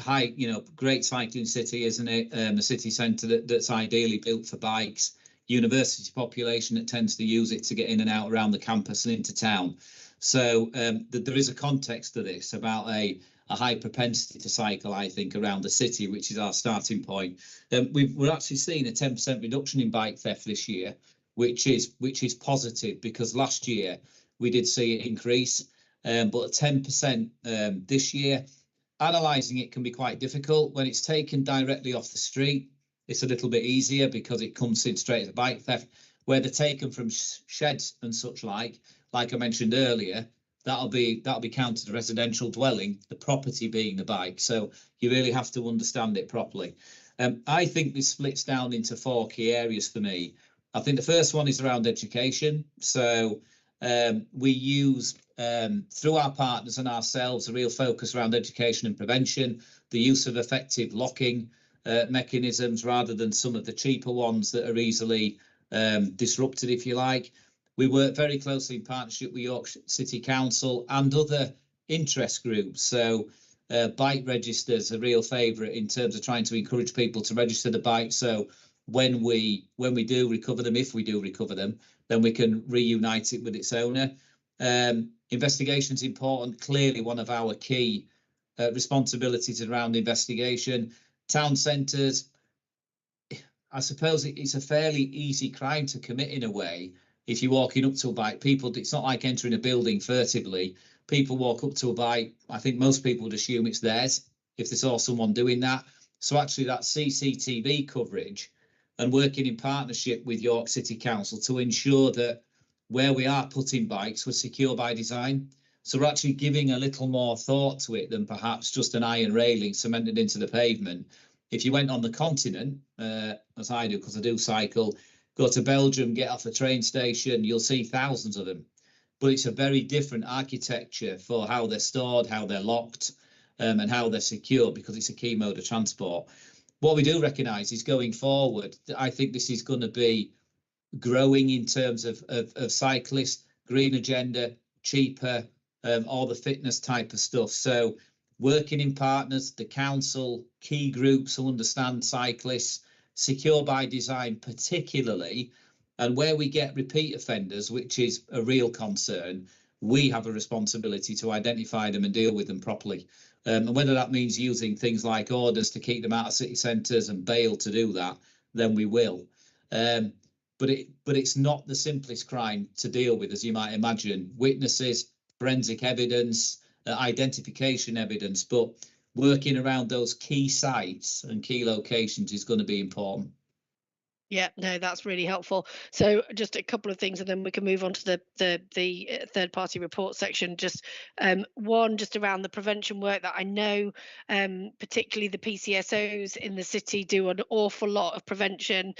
high, you know, great cycling city, isn't it? A city centre that's ideally built for bikes, university population that tends to use it to get in and out around the campus and into town. So there is a context to this about a high propensity to cycle, I think, around the city, which is our starting point. We're actually seeing a 10% reduction in bike theft this year, which is positive, because last year we did see it increase, but 10% this year. Analysing it can be quite difficult. When it's taken directly off the street, it's a little bit easier because it comes in straight as bike theft. Where they're taken from sheds and such like I mentioned earlier, that'll be counted as residential dwelling, the property being the bike. So you really have to understand it properly. I think this splits down into 4 key areas for me. I think the first one is around education. So we use, through our partners and ourselves, a real focus around education and prevention, the use of effective locking mechanisms rather than some of the cheaper ones that are easily disrupted, if you like. We work very closely in partnership with Yorkshire City Council and other interest groups. So bike registers are a real favourite in terms of trying to encourage people to register the bike. So when we do recover them, if we do recover them, then we can reunite it with its owner. Investigation is important. Clearly, one of our key responsibilities around investigation. Town centres, I suppose it's a fairly easy crime to commit in a way. If you're walking up to a bike, it's not like entering a building furtively. People walk up to a bike. I think most people would assume it's theirs if they saw someone doing that. So actually that CCTV coverage and working in partnership with York City Council to ensure that where we are putting bikes, we're secure by design. So we're actually giving a little more thought to it than perhaps just an iron railing cemented into the pavement. If you went on the continent, as I do, because I do cycle, go to Belgium, get off the train station, you'll see thousands of them. But it's a very different architecture for how they're stored, how they're locked, and how they're secure, because it's a key mode of transport. What we do recognise is going forward, I think this is going to be growing in terms of cyclists, green agenda, cheaper, all the fitness type of stuff. So working in partners, the council, key groups who understand cyclists, secure by design particularly, and where we get repeat offenders, which is a real concern, we have a responsibility to identify them and deal with them properly. And whether that means using things like orders to keep them out of city centres and bail to do that, then we will. But it's not the simplest crime to deal with, as you might imagine. Witnesses, forensic evidence, identification evidence, but working around those key sites and key locations is going to be important. Yeah, no, that's really helpful. So just a couple of things, and then we can move on to the third party report section. Just one, just around the prevention work that I know, particularly the PCSOs in the city do an awful lot of prevention.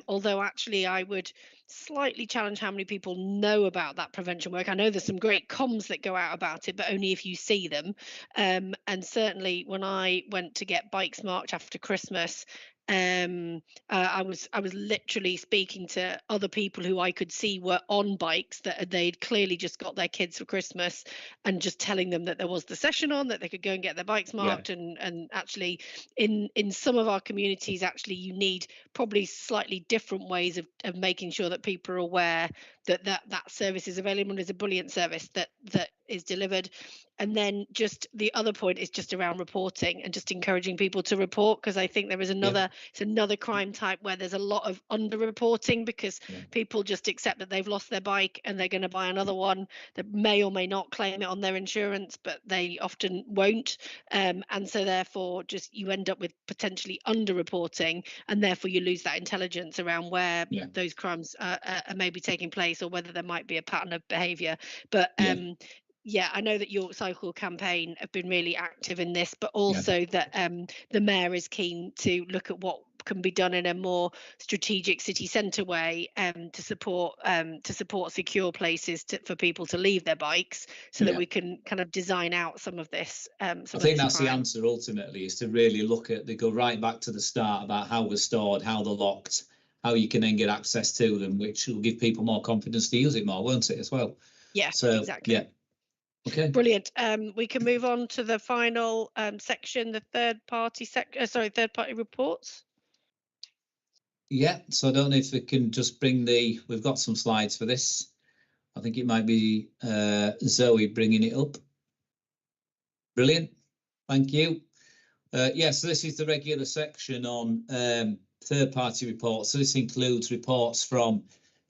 Although actually I would slightly challenge how many people know about that prevention work. I know there's some great comms that go out about it, but only if you see them. And certainly when I went to get bikes marked after Christmas, I was literally speaking to other people who I could see were on bikes that they'd clearly just got their kids for Christmas, and just telling them that there was the session on, that they could go and get their bikes marked. And actually in some of our communities, actually you need probably slightly different ways of making sure that people are aware that service is available as a brilliant service that is delivered. And then just the other point is just around reporting and just encouraging people to report, because I think there is it's another crime type where there's a lot of underreporting, because people just accept that they've lost their bike and they're going to buy another one that may or may not claim it on their insurance, but they often won't. And so therefore just you end up with potentially underreporting, and therefore you lose that intelligence around where those crimes are maybe taking place, or whether there might be a pattern of behaviour. But I know that your cycle campaign have been really active in this, but also that the mayor is keen to look at what can be done in a more strategic city centre way to support secure places for people to leave their bikes, so that we can kind of design out some of this. I think that's the answer ultimately, is to really look at, they go right back to the start about how we're stored, how they're locked, how you can then get access to them, which will give people more confidence to use it more, won't it, as well? Yeah, so exactly. Okay, brilliant. We can move on to the final section, the third party reports. So I don't know if we can just bring we've got some slides for this. I think it might be Zoe bringing it up. Brilliant, thank you. So this is the regular section on third party reports. So this includes reports from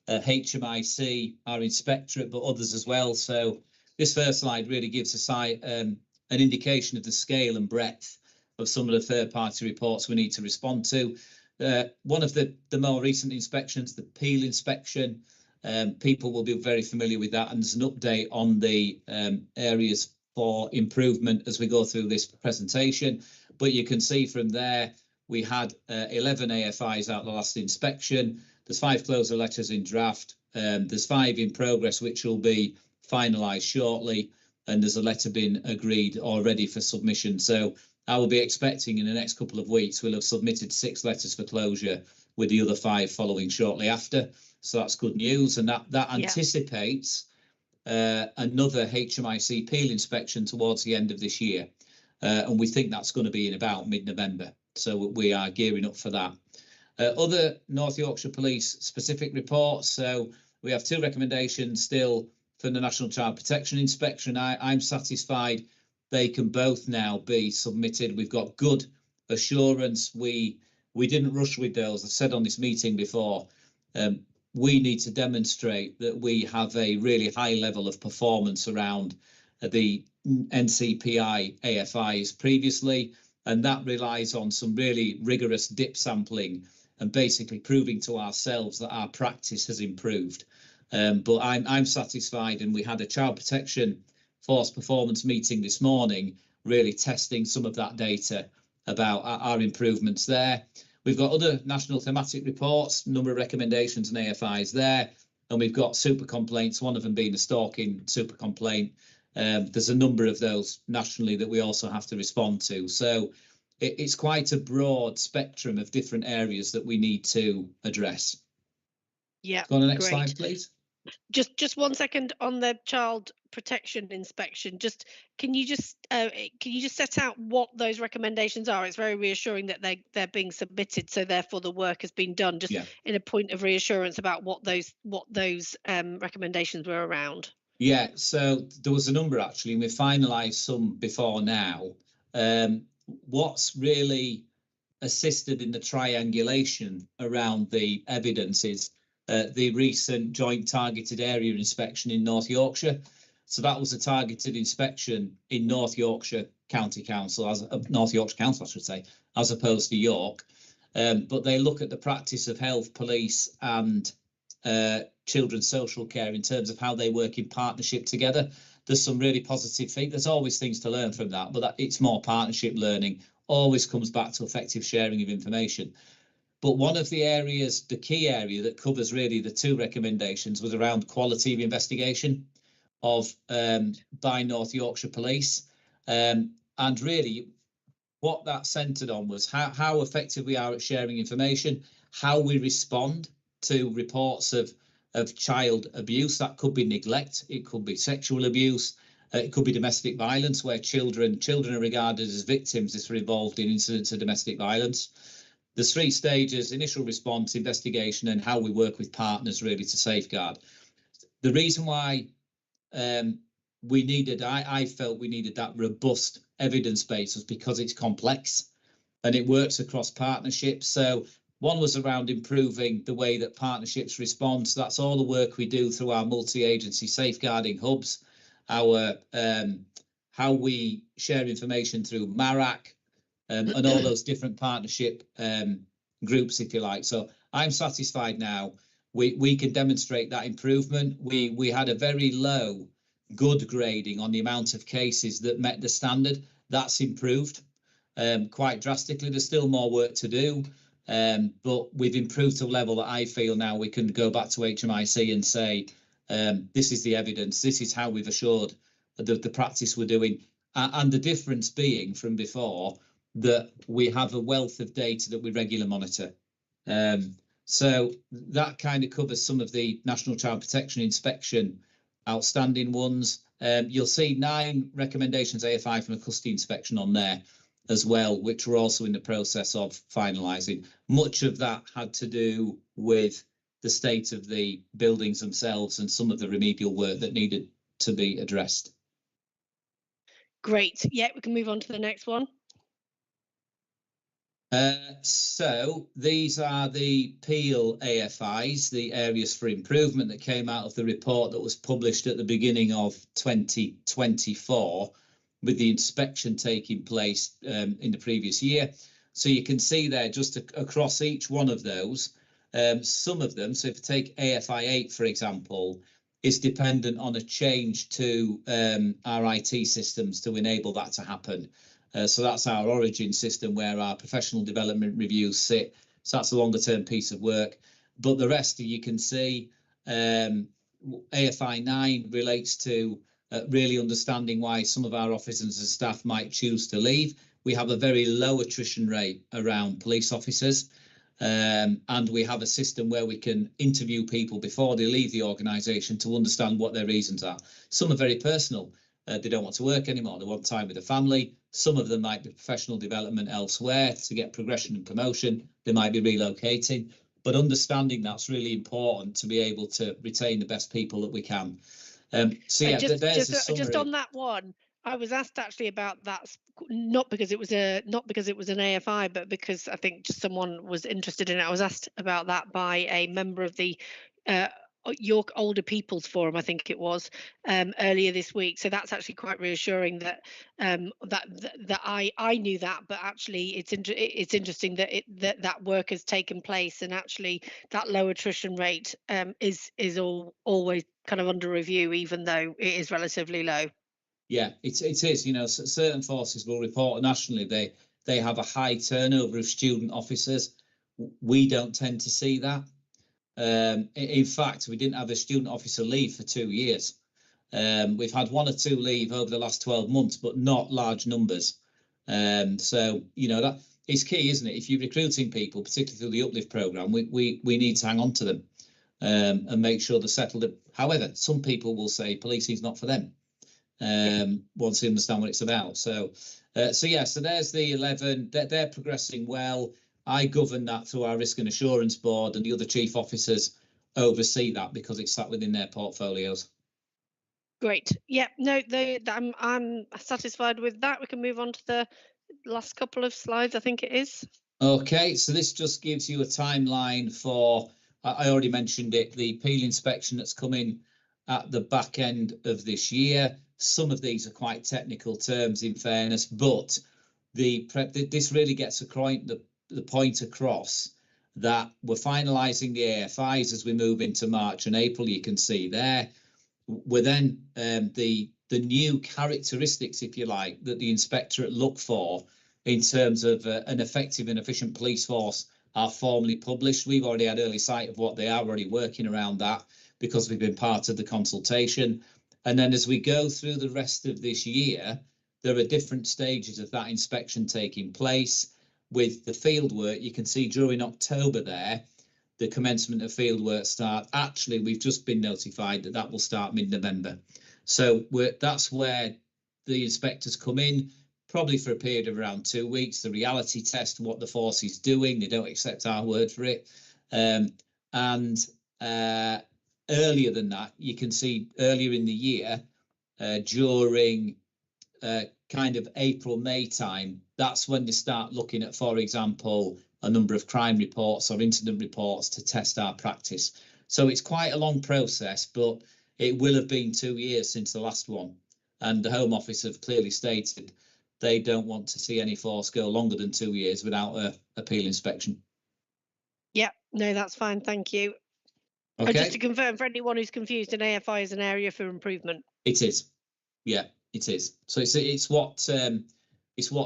HMIC, our inspectorate, but others as well. So this first slide really gives us an indication of the scale and breadth of some of the third-party reports we need to respond to. One of the more recent inspections, the Peel inspection, people will be very familiar with that, and there's an update on the areas for improvement as we go through this presentation. But you can see from there, we had 11 AFIs out the last inspection. There's 5 closure letters in draft. There's 5 in progress, which will be finalised shortly, and there's a letter being agreed already for submission. So I will be expecting in the next couple of weeks we'll have submitted 6 letters for closure, with the other 5 following shortly after. So that's good news, and that anticipates another HMIC Peel inspection towards the end of this year, and we think that's going to be in about mid-November. So we are gearing up for that. Other North Yorkshire Police specific reports. So we have 2 recommendations still for the National Child Protection Inspection. I'm satisfied they can both now be submitted. We've got good assurance. We didn't rush with those. I've said on this meeting before, we need to demonstrate that we have a really high level of performance around the NCPI AFIs previously, and that relies on some really rigorous dip sampling and basically proving to ourselves that our practice has improved. But I'm satisfied, and we had a Child Protection Force performance meeting this morning, really testing some of that data about our improvements there. We've got other national thematic reports, number of recommendations and AFIs there, and we've got super complaints, one of them being a stalking super complaint. There's a number of those nationally that we also have to respond to. So it's quite a broad spectrum of different areas that we need to address. Yeah. Go on the next slide, please. Just 1 second on the child protection inspection. Can you just set out what those recommendations are? It's very reassuring that they're being submitted, so therefore the work has been done. In a point of reassurance about what those recommendations were around. Yeah, so there was a number actually, and we finalised some before now. What's really assisted in the triangulation around the evidence is the recent joint targeted area inspection in North Yorkshire. So that was a targeted inspection in North Yorkshire County Council, North Yorkshire Council, I should say, as opposed to York. But they look at the practice of health, police and children's social care in terms of how they work in partnership together. There's some really positive things. There's always things to learn from that, but it's more partnership learning. Always comes back to effective sharing of information. But one of the areas, the key area that covers really the two recommendations, was around quality of investigation of by North Yorkshire Police. And really what that centred on was how effective we are at sharing information, how we respond to reports of child abuse. That could be neglect, it could be sexual abuse, it could be domestic violence, where children are regarded as victims if they're involved in incidents of domestic violence. There's 3 stages: initial response, investigation, and how we work with partners really to safeguard. The reason why I felt we needed that robust evidence base was because it's complex and it works across partnerships. So one was around improving the way that partnerships respond. So that's all the work we do through our multi-agency safeguarding hubs, our how we share information through MARAC, and all those different partnership groups, if you like. So I'm satisfied now. We can demonstrate that improvement. We had a very low good grading on the amount of cases that met the standard. That's improved quite drastically. There's still more work to do, but we've improved to a level that I feel now we can go back to HMIC and say, this is the evidence, this is how we've assured the practice we're doing. And the difference being from before, that we have a wealth of data that we regularly monitor. So that kind of covers some of the National Child Protection Inspection outstanding ones. You'll see 9 recommendations AFI from a custody inspection on there as well, which we're also in the process of finalising. Much of that had to do with the state of the buildings themselves and some of the remedial work that needed to be addressed. Great. Yeah, we can move on to the next one. So these are the Peel AFIs, the areas for improvement that came out of the report that was published at the beginning of 2024, with the inspection taking place in the previous year. So you can see there just across each one of those, some of them, so if you take AFI 8, for example, is dependent on a change to our IT systems to enable that to happen. So that's our origin system where our professional development reviews sit. So that's a longer term piece of work. But the rest, you can see, AFI 9 relates to really understanding why some of our officers and staff might choose to leave. We have a very low attrition rate around police officers. And we have a system where we can interview people before they leave the organisation to understand what their reasons are. Some are very personal. They don't want to work anymore. They want time with the family. Some of them might be professional development elsewhere to get progression and promotion. They might be relocating. But understanding that's really important to be able to retain the best people that we can. So yeah, there's a summary. Just on that one, I was asked actually about that, not because it was an AFI, but because I think just someone was interested in it. I was asked about that by a member of the York Older People's Forum, I think it was, earlier this week. So that's actually quite reassuring that that I knew that, but actually it's interesting that that work has taken place, and actually that low attrition rate is always kind of under review, even though it is relatively low. Yeah, it is. You know, certain forces will report nationally they have a high turnover of student officers. We don't tend to see that. In fact, we didn't have a student officer leave for 2 years. We've had 1 or 2 leave over the last 12 months, but not large numbers. So, you know, that is key, isn't it? If you're recruiting people, particularly through the Uplift programme, we need to hang on to them and make sure they're settled. However, some people will say policing's not for them once they understand what it's about. So yeah, so there's the 11. They're progressing well. I govern that through our risk and assurance board, and the other chief officers oversee that because it's sat within their portfolios. Great. Yeah, no, I'm satisfied with that. We can move on to the last couple of slides, I think it is. Okay, so this just gives you a timeline for, I already mentioned it, the Peel inspection that's coming at the back end of this year. Some of these are quite technical terms, in fairness, but this really gets the point across that we're finalising the AFIs as we move into March and April. You can see there. We're then the new characteristics, if you like, that the inspectorate look for in terms of an effective and efficient police force are formally published. We've already had early sight of what they are, already working around that because we've been part of the consultation. And then as we go through the rest of this year, there are different stages of that inspection taking place. With the field work, you can see during October there, the commencement of field work start. Actually, we've just been notified that will start mid-November. So that's where the inspectors come in, probably for a period of around 2 weeks, the reality test what the force is doing. They don't accept our word for it. Earlier than that, you can see earlier in the year, during kind of April, May time, that's when they start looking at, for example, a number of crime reports or incident reports to test our practice. So it's quite a long process, but it will have been 2 years since the last one. And the Home Office have clearly stated they don't want to see any force go longer than 2 years without a appeal inspection. Yeah, no, that's fine. Thank you. Okay. And just to confirm, for anyone who's confused, an AFI is an area for improvement. It is. Yeah, it is. So it's what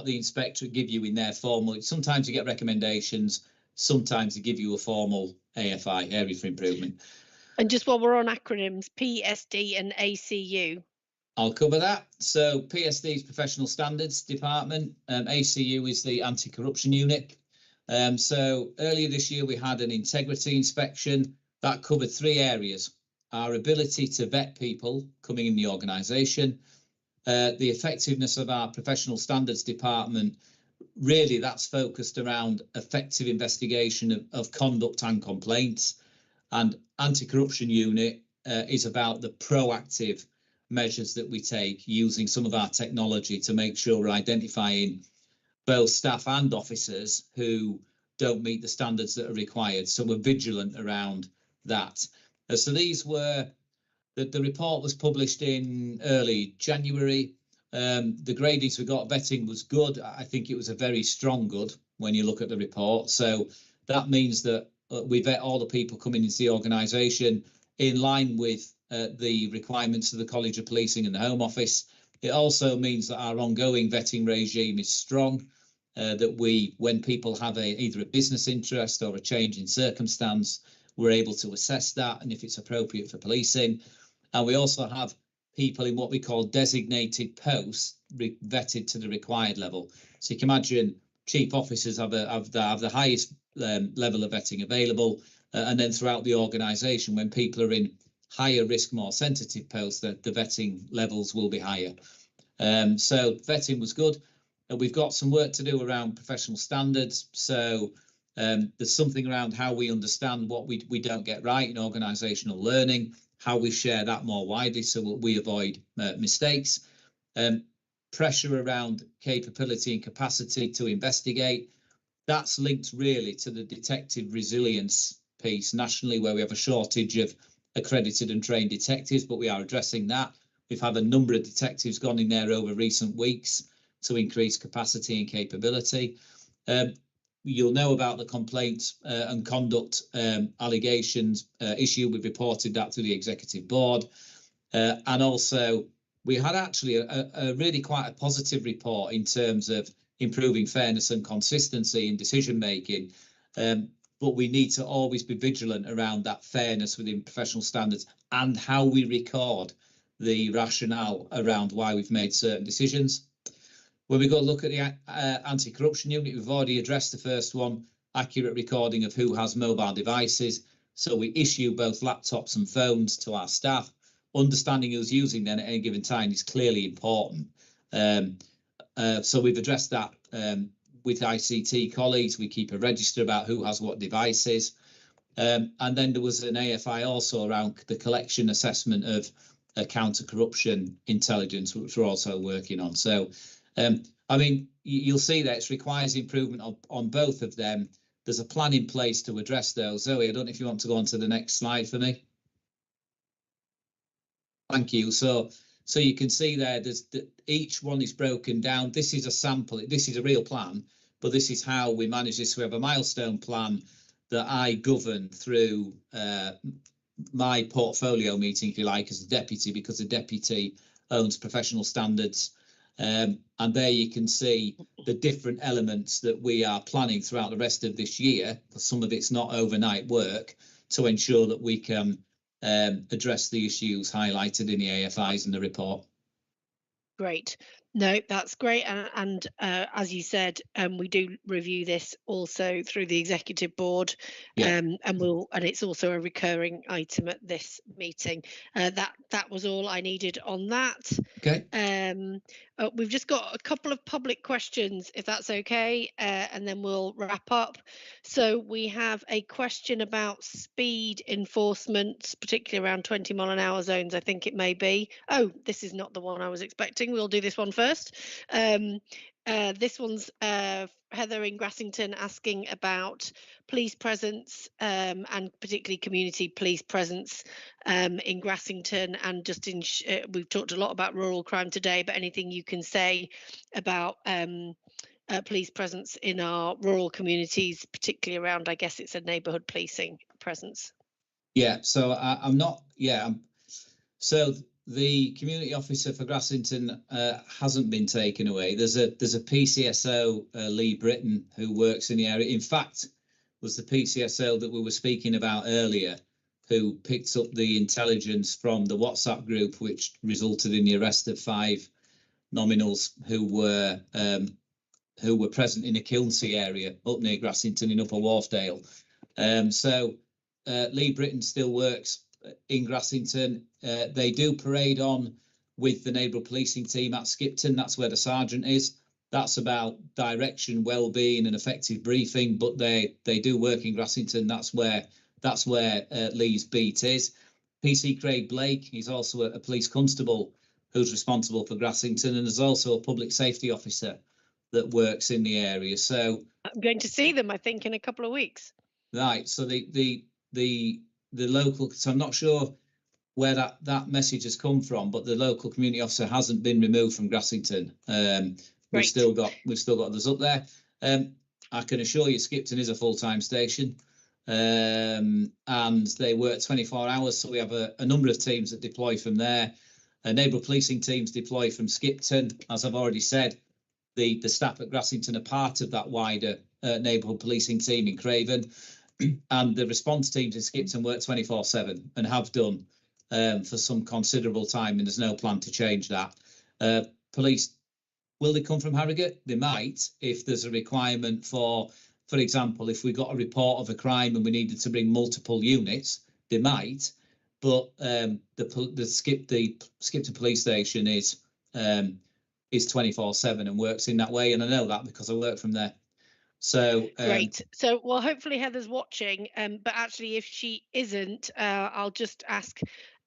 the inspectorate give you in their formal. Sometimes you get recommendations. Sometimes they give you a formal AFI, area for improvement. And just while we're on acronyms, PSD and ACU. I'll cover that. So PSD is Professional Standards Department. ACU is the Anti-Corruption Unit. So earlier this year, we had an integrity inspection that covered 3 areas: our ability to vet people coming in the organisation, the effectiveness of our Professional Standards Department. Really, that's focused around effective investigation of conduct and complaints. And Anti-Corruption Unit is about the proactive measures that we take using some of our technology to make sure we're identifying both staff and officers who don't meet the standards that are required. So we're vigilant around that. So these were, the report was published in early January. The gradings we got, vetting was good. I think it was a very strong good when you look at the report. So that means that we vet all the people coming into the organisation in line with the requirements of the College of Policing and the Home Office. It also means that our ongoing vetting regime is strong, that when people have either a business interest or a change in circumstance, we're able to assess that and if it's appropriate for policing. And we also have people in what we call designated posts vetted to the required level. So you can imagine chief officers have the highest level of vetting available, and then throughout the organisation, when people are in higher risk, more sensitive posts, the vetting levels will be higher. So vetting was good. We've got some work to do around professional standards. So there's something around how we understand what we don't get right in organisational learning, how we share that more widely so we avoid mistakes. Pressure around capability and capacity to investigate. That's linked really to the detective resilience piece nationally, where we have a shortage of accredited and trained detectives, but we are addressing that. We've had a number of detectives gone in there over recent weeks to increase capacity and capability. You'll know about the complaints and conduct allegations issue. We've reported that to the executive board. And also, we had actually a really quite a positive report in terms of improving fairness and consistency in decision making. But we need to always be vigilant around that fairness within professional standards and how we record the rationale around why we've made certain decisions. When we go look at the anti-corruption unit, we've already addressed the first one, accurate recording of who has mobile devices. So we issue both laptops and phones to our staff. Understanding who's using them at any given time is clearly important. So we've addressed that with ICT colleagues. We keep a register about who has what devices. And then there was an AFI also around the collection assessment of counter-corruption intelligence, which we're also working on. So, I mean, you'll see that it requires improvement on both of them. There's a plan in place to address those. Zoe, I don't know if you want to go on to the next slide for me. Thank you. So you can see there, each one is broken down. This is a sample. This is a real plan, but this is how we manage this. We have a milestone plan that I govern through my portfolio meeting, if you like, as a deputy, because the deputy owns professional standards. And there you can see the different elements that we are planning throughout the rest of this year, because some of it's not overnight work, to ensure that we can address the issues highlighted in the AFIs and the report. Great. No, that's great. And as you said, we do review this also through the executive board, and it's also a recurring item at this meeting. That was all I needed on that. Okay. We've just got a couple of public questions, if that's okay, and then we'll wrap up. So we have a question about speed enforcement, particularly around 20-mile-an-hour zones, I think it may be. Oh, this is not the one I was expecting. We'll do this one first. This one's Heather in Grassington asking about police presence, and particularly community police presence in Grassington, and just in we've talked a lot about rural crime today, but anything you can say about police presence in our rural communities, particularly around, I guess it's a neighbourhood policing presence. Yeah, so I'm not, so the community officer for Grassington hasn't been taken away. There's a PCSO, Lee Britton, who works in the area. In fact, was the PCSO that we were speaking about earlier, who picked up the intelligence from the WhatsApp group, which resulted in the arrest of 5 nominals who were present in the Kilnsea area up near Grassington in Upper Wharfdale. So Lee Britton still works in Grassington. They do parade on with the neighbourhood policing team at Skipton. That's where the sergeant is. That's about direction, well-being and effective briefing, but they do work in Grassington. That's where Lee's beat is. PC Craig Blake, he's also a police constable who's responsible for Grassington, and there's also a public safety officer that works in the area. So I'm going to see them, I think, in a couple of weeks. Right. So the local, so I'm not sure where that message has come from, but the local community officer hasn't been removed from Grassington. We've still got others up there. I can assure you Skipton is a full-time station, and they work 24 hours. So we have a number of teams that deploy from there. Neighbourhood policing teams deploy from Skipton. As I've already said, the staff at Grassington are part of that wider neighbourhood policing team in Craven. And the response teams in Skipton work 24/7 and have done for some considerable time, and there's no plan to change that. Police, will they come from Harrogate? They might, if there's a requirement for example, if we got a report of a crime and we needed to bring multiple units, they might. But the Skipton police station is 24/7 and works in that way, and I know that because I work from there. So great. So well, hopefully Heather's watching, but actually if she isn't, I'll just ask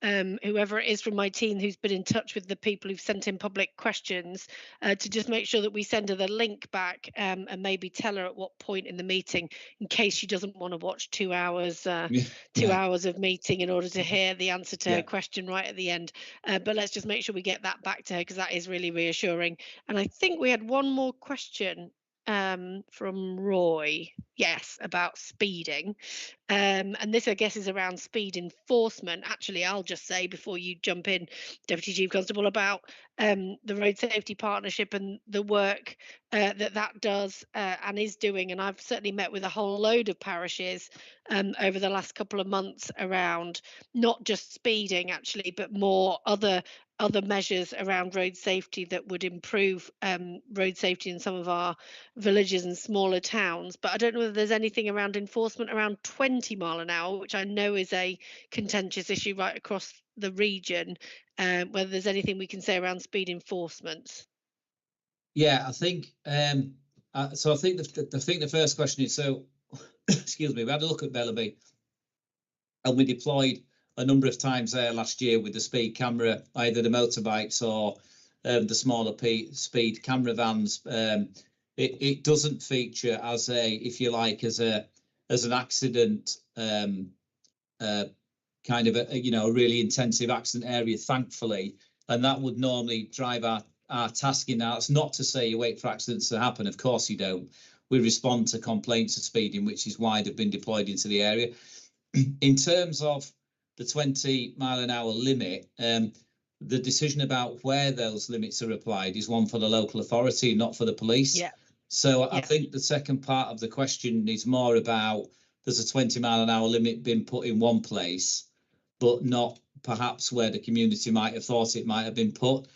whoever it is from my team who's been in touch with the people who've sent in public questions to just make sure that we send her the link back, and maybe tell her at what point in the meeting, in case she doesn't want to watch 2 hours hours of meeting in order to hear the answer to her question right at the end. But let's just make sure we get that back to her, because that is really reassuring. And I think we had one more question from Roy, yes, about speeding, and this I guess is around speed enforcement. Actually, I'll just say before you jump in, Deputy Chief Constable, about the Road Safety Partnership and the work that does and is doing, and I've certainly met with a whole load of parishes over the last couple of months around not just speeding actually, but more other measures around road safety that would improve road safety in some of our villages and smaller towns. But I don't know whether there's anything around enforcement around 20 mile an hour, which I know is a contentious issue right across the region, whether there's anything we can say around speed enforcement. Yeah, I think so. I think the first question is, so excuse me, we had a look at Bellaby and we deployed a number of times there last year with the speed camera, either the motorbikes or the smaller speed camera vans. It doesn't feature as a, if you like, as an accident kind of a really intensive accident area, thankfully, and that would normally drive our tasking. Now, it's not to say you wait for accidents to happen. Of course you don't. We respond to complaints of speeding, which is why they've been deployed into the area. In terms of the 20-mile-an-hour limit, the decision about where those limits are applied is one for the local authority, not for the police. Yeah. So Yeah. I think the second part of the question is more about, there's a 20-mile-an-hour limit been put in one place, but not perhaps where the community might have thought it might have been put.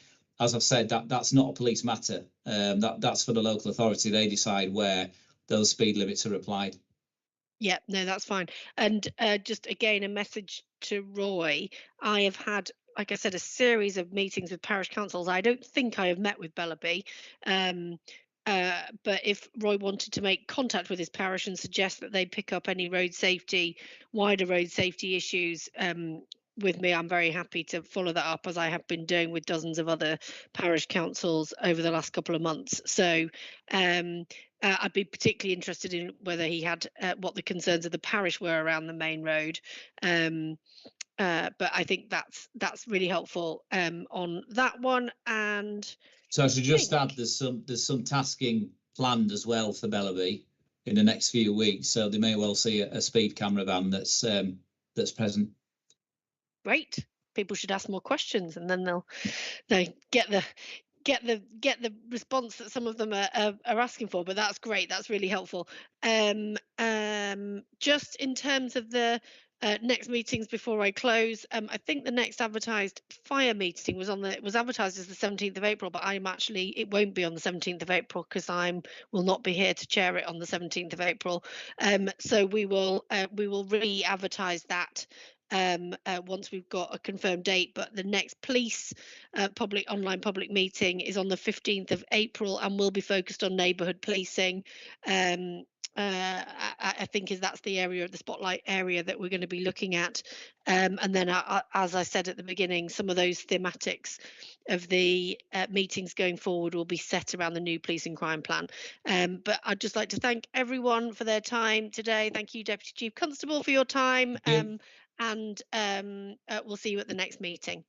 As I've said, that's not a police matter. That's for the local authority. They decide where those speed limits are applied. Yeah, no, that's fine. And just again, a message to Roy. I have had, like I said, a series of meetings with parish councils. I don't think I have met with Bellaby. But if Roy wanted to make contact with his parish and suggest that they pick up any wider road safety issues with me, I'm very happy to follow that up, as I have been doing with dozens of other parish councils over the last couple of months. So I'd be particularly interested in whether he had what the concerns of the parish were around the main road. But I think that's really helpful on that one. And so I should just add, there's some tasking planned as well for Bellaby in the next few weeks, so they may well see a speed camera van that's present. Great. People should ask more questions, and then they get the response that some of them are asking for. But that's great. That's really helpful. Just in terms of the next meetings before I close, I think the next advertised fire meeting was advertised as the 17th of April, but it won't be on the 17th of April because will not be here to chair it on the 17th of April. So we will re-advertise that once we've got a confirmed date. But the next police online public meeting is on the 15th of April and will be focused on neighbourhood policing. I think that's the area of the spotlight area that we're going to be looking at. And then, as I said at the beginning, some of those thematics of the meetings going forward will be set around the new police and crime plan. But I'd just like to thank everyone for their time today. Thank you, Deputy Chief Constable, for your time. And we'll see you at the next meeting.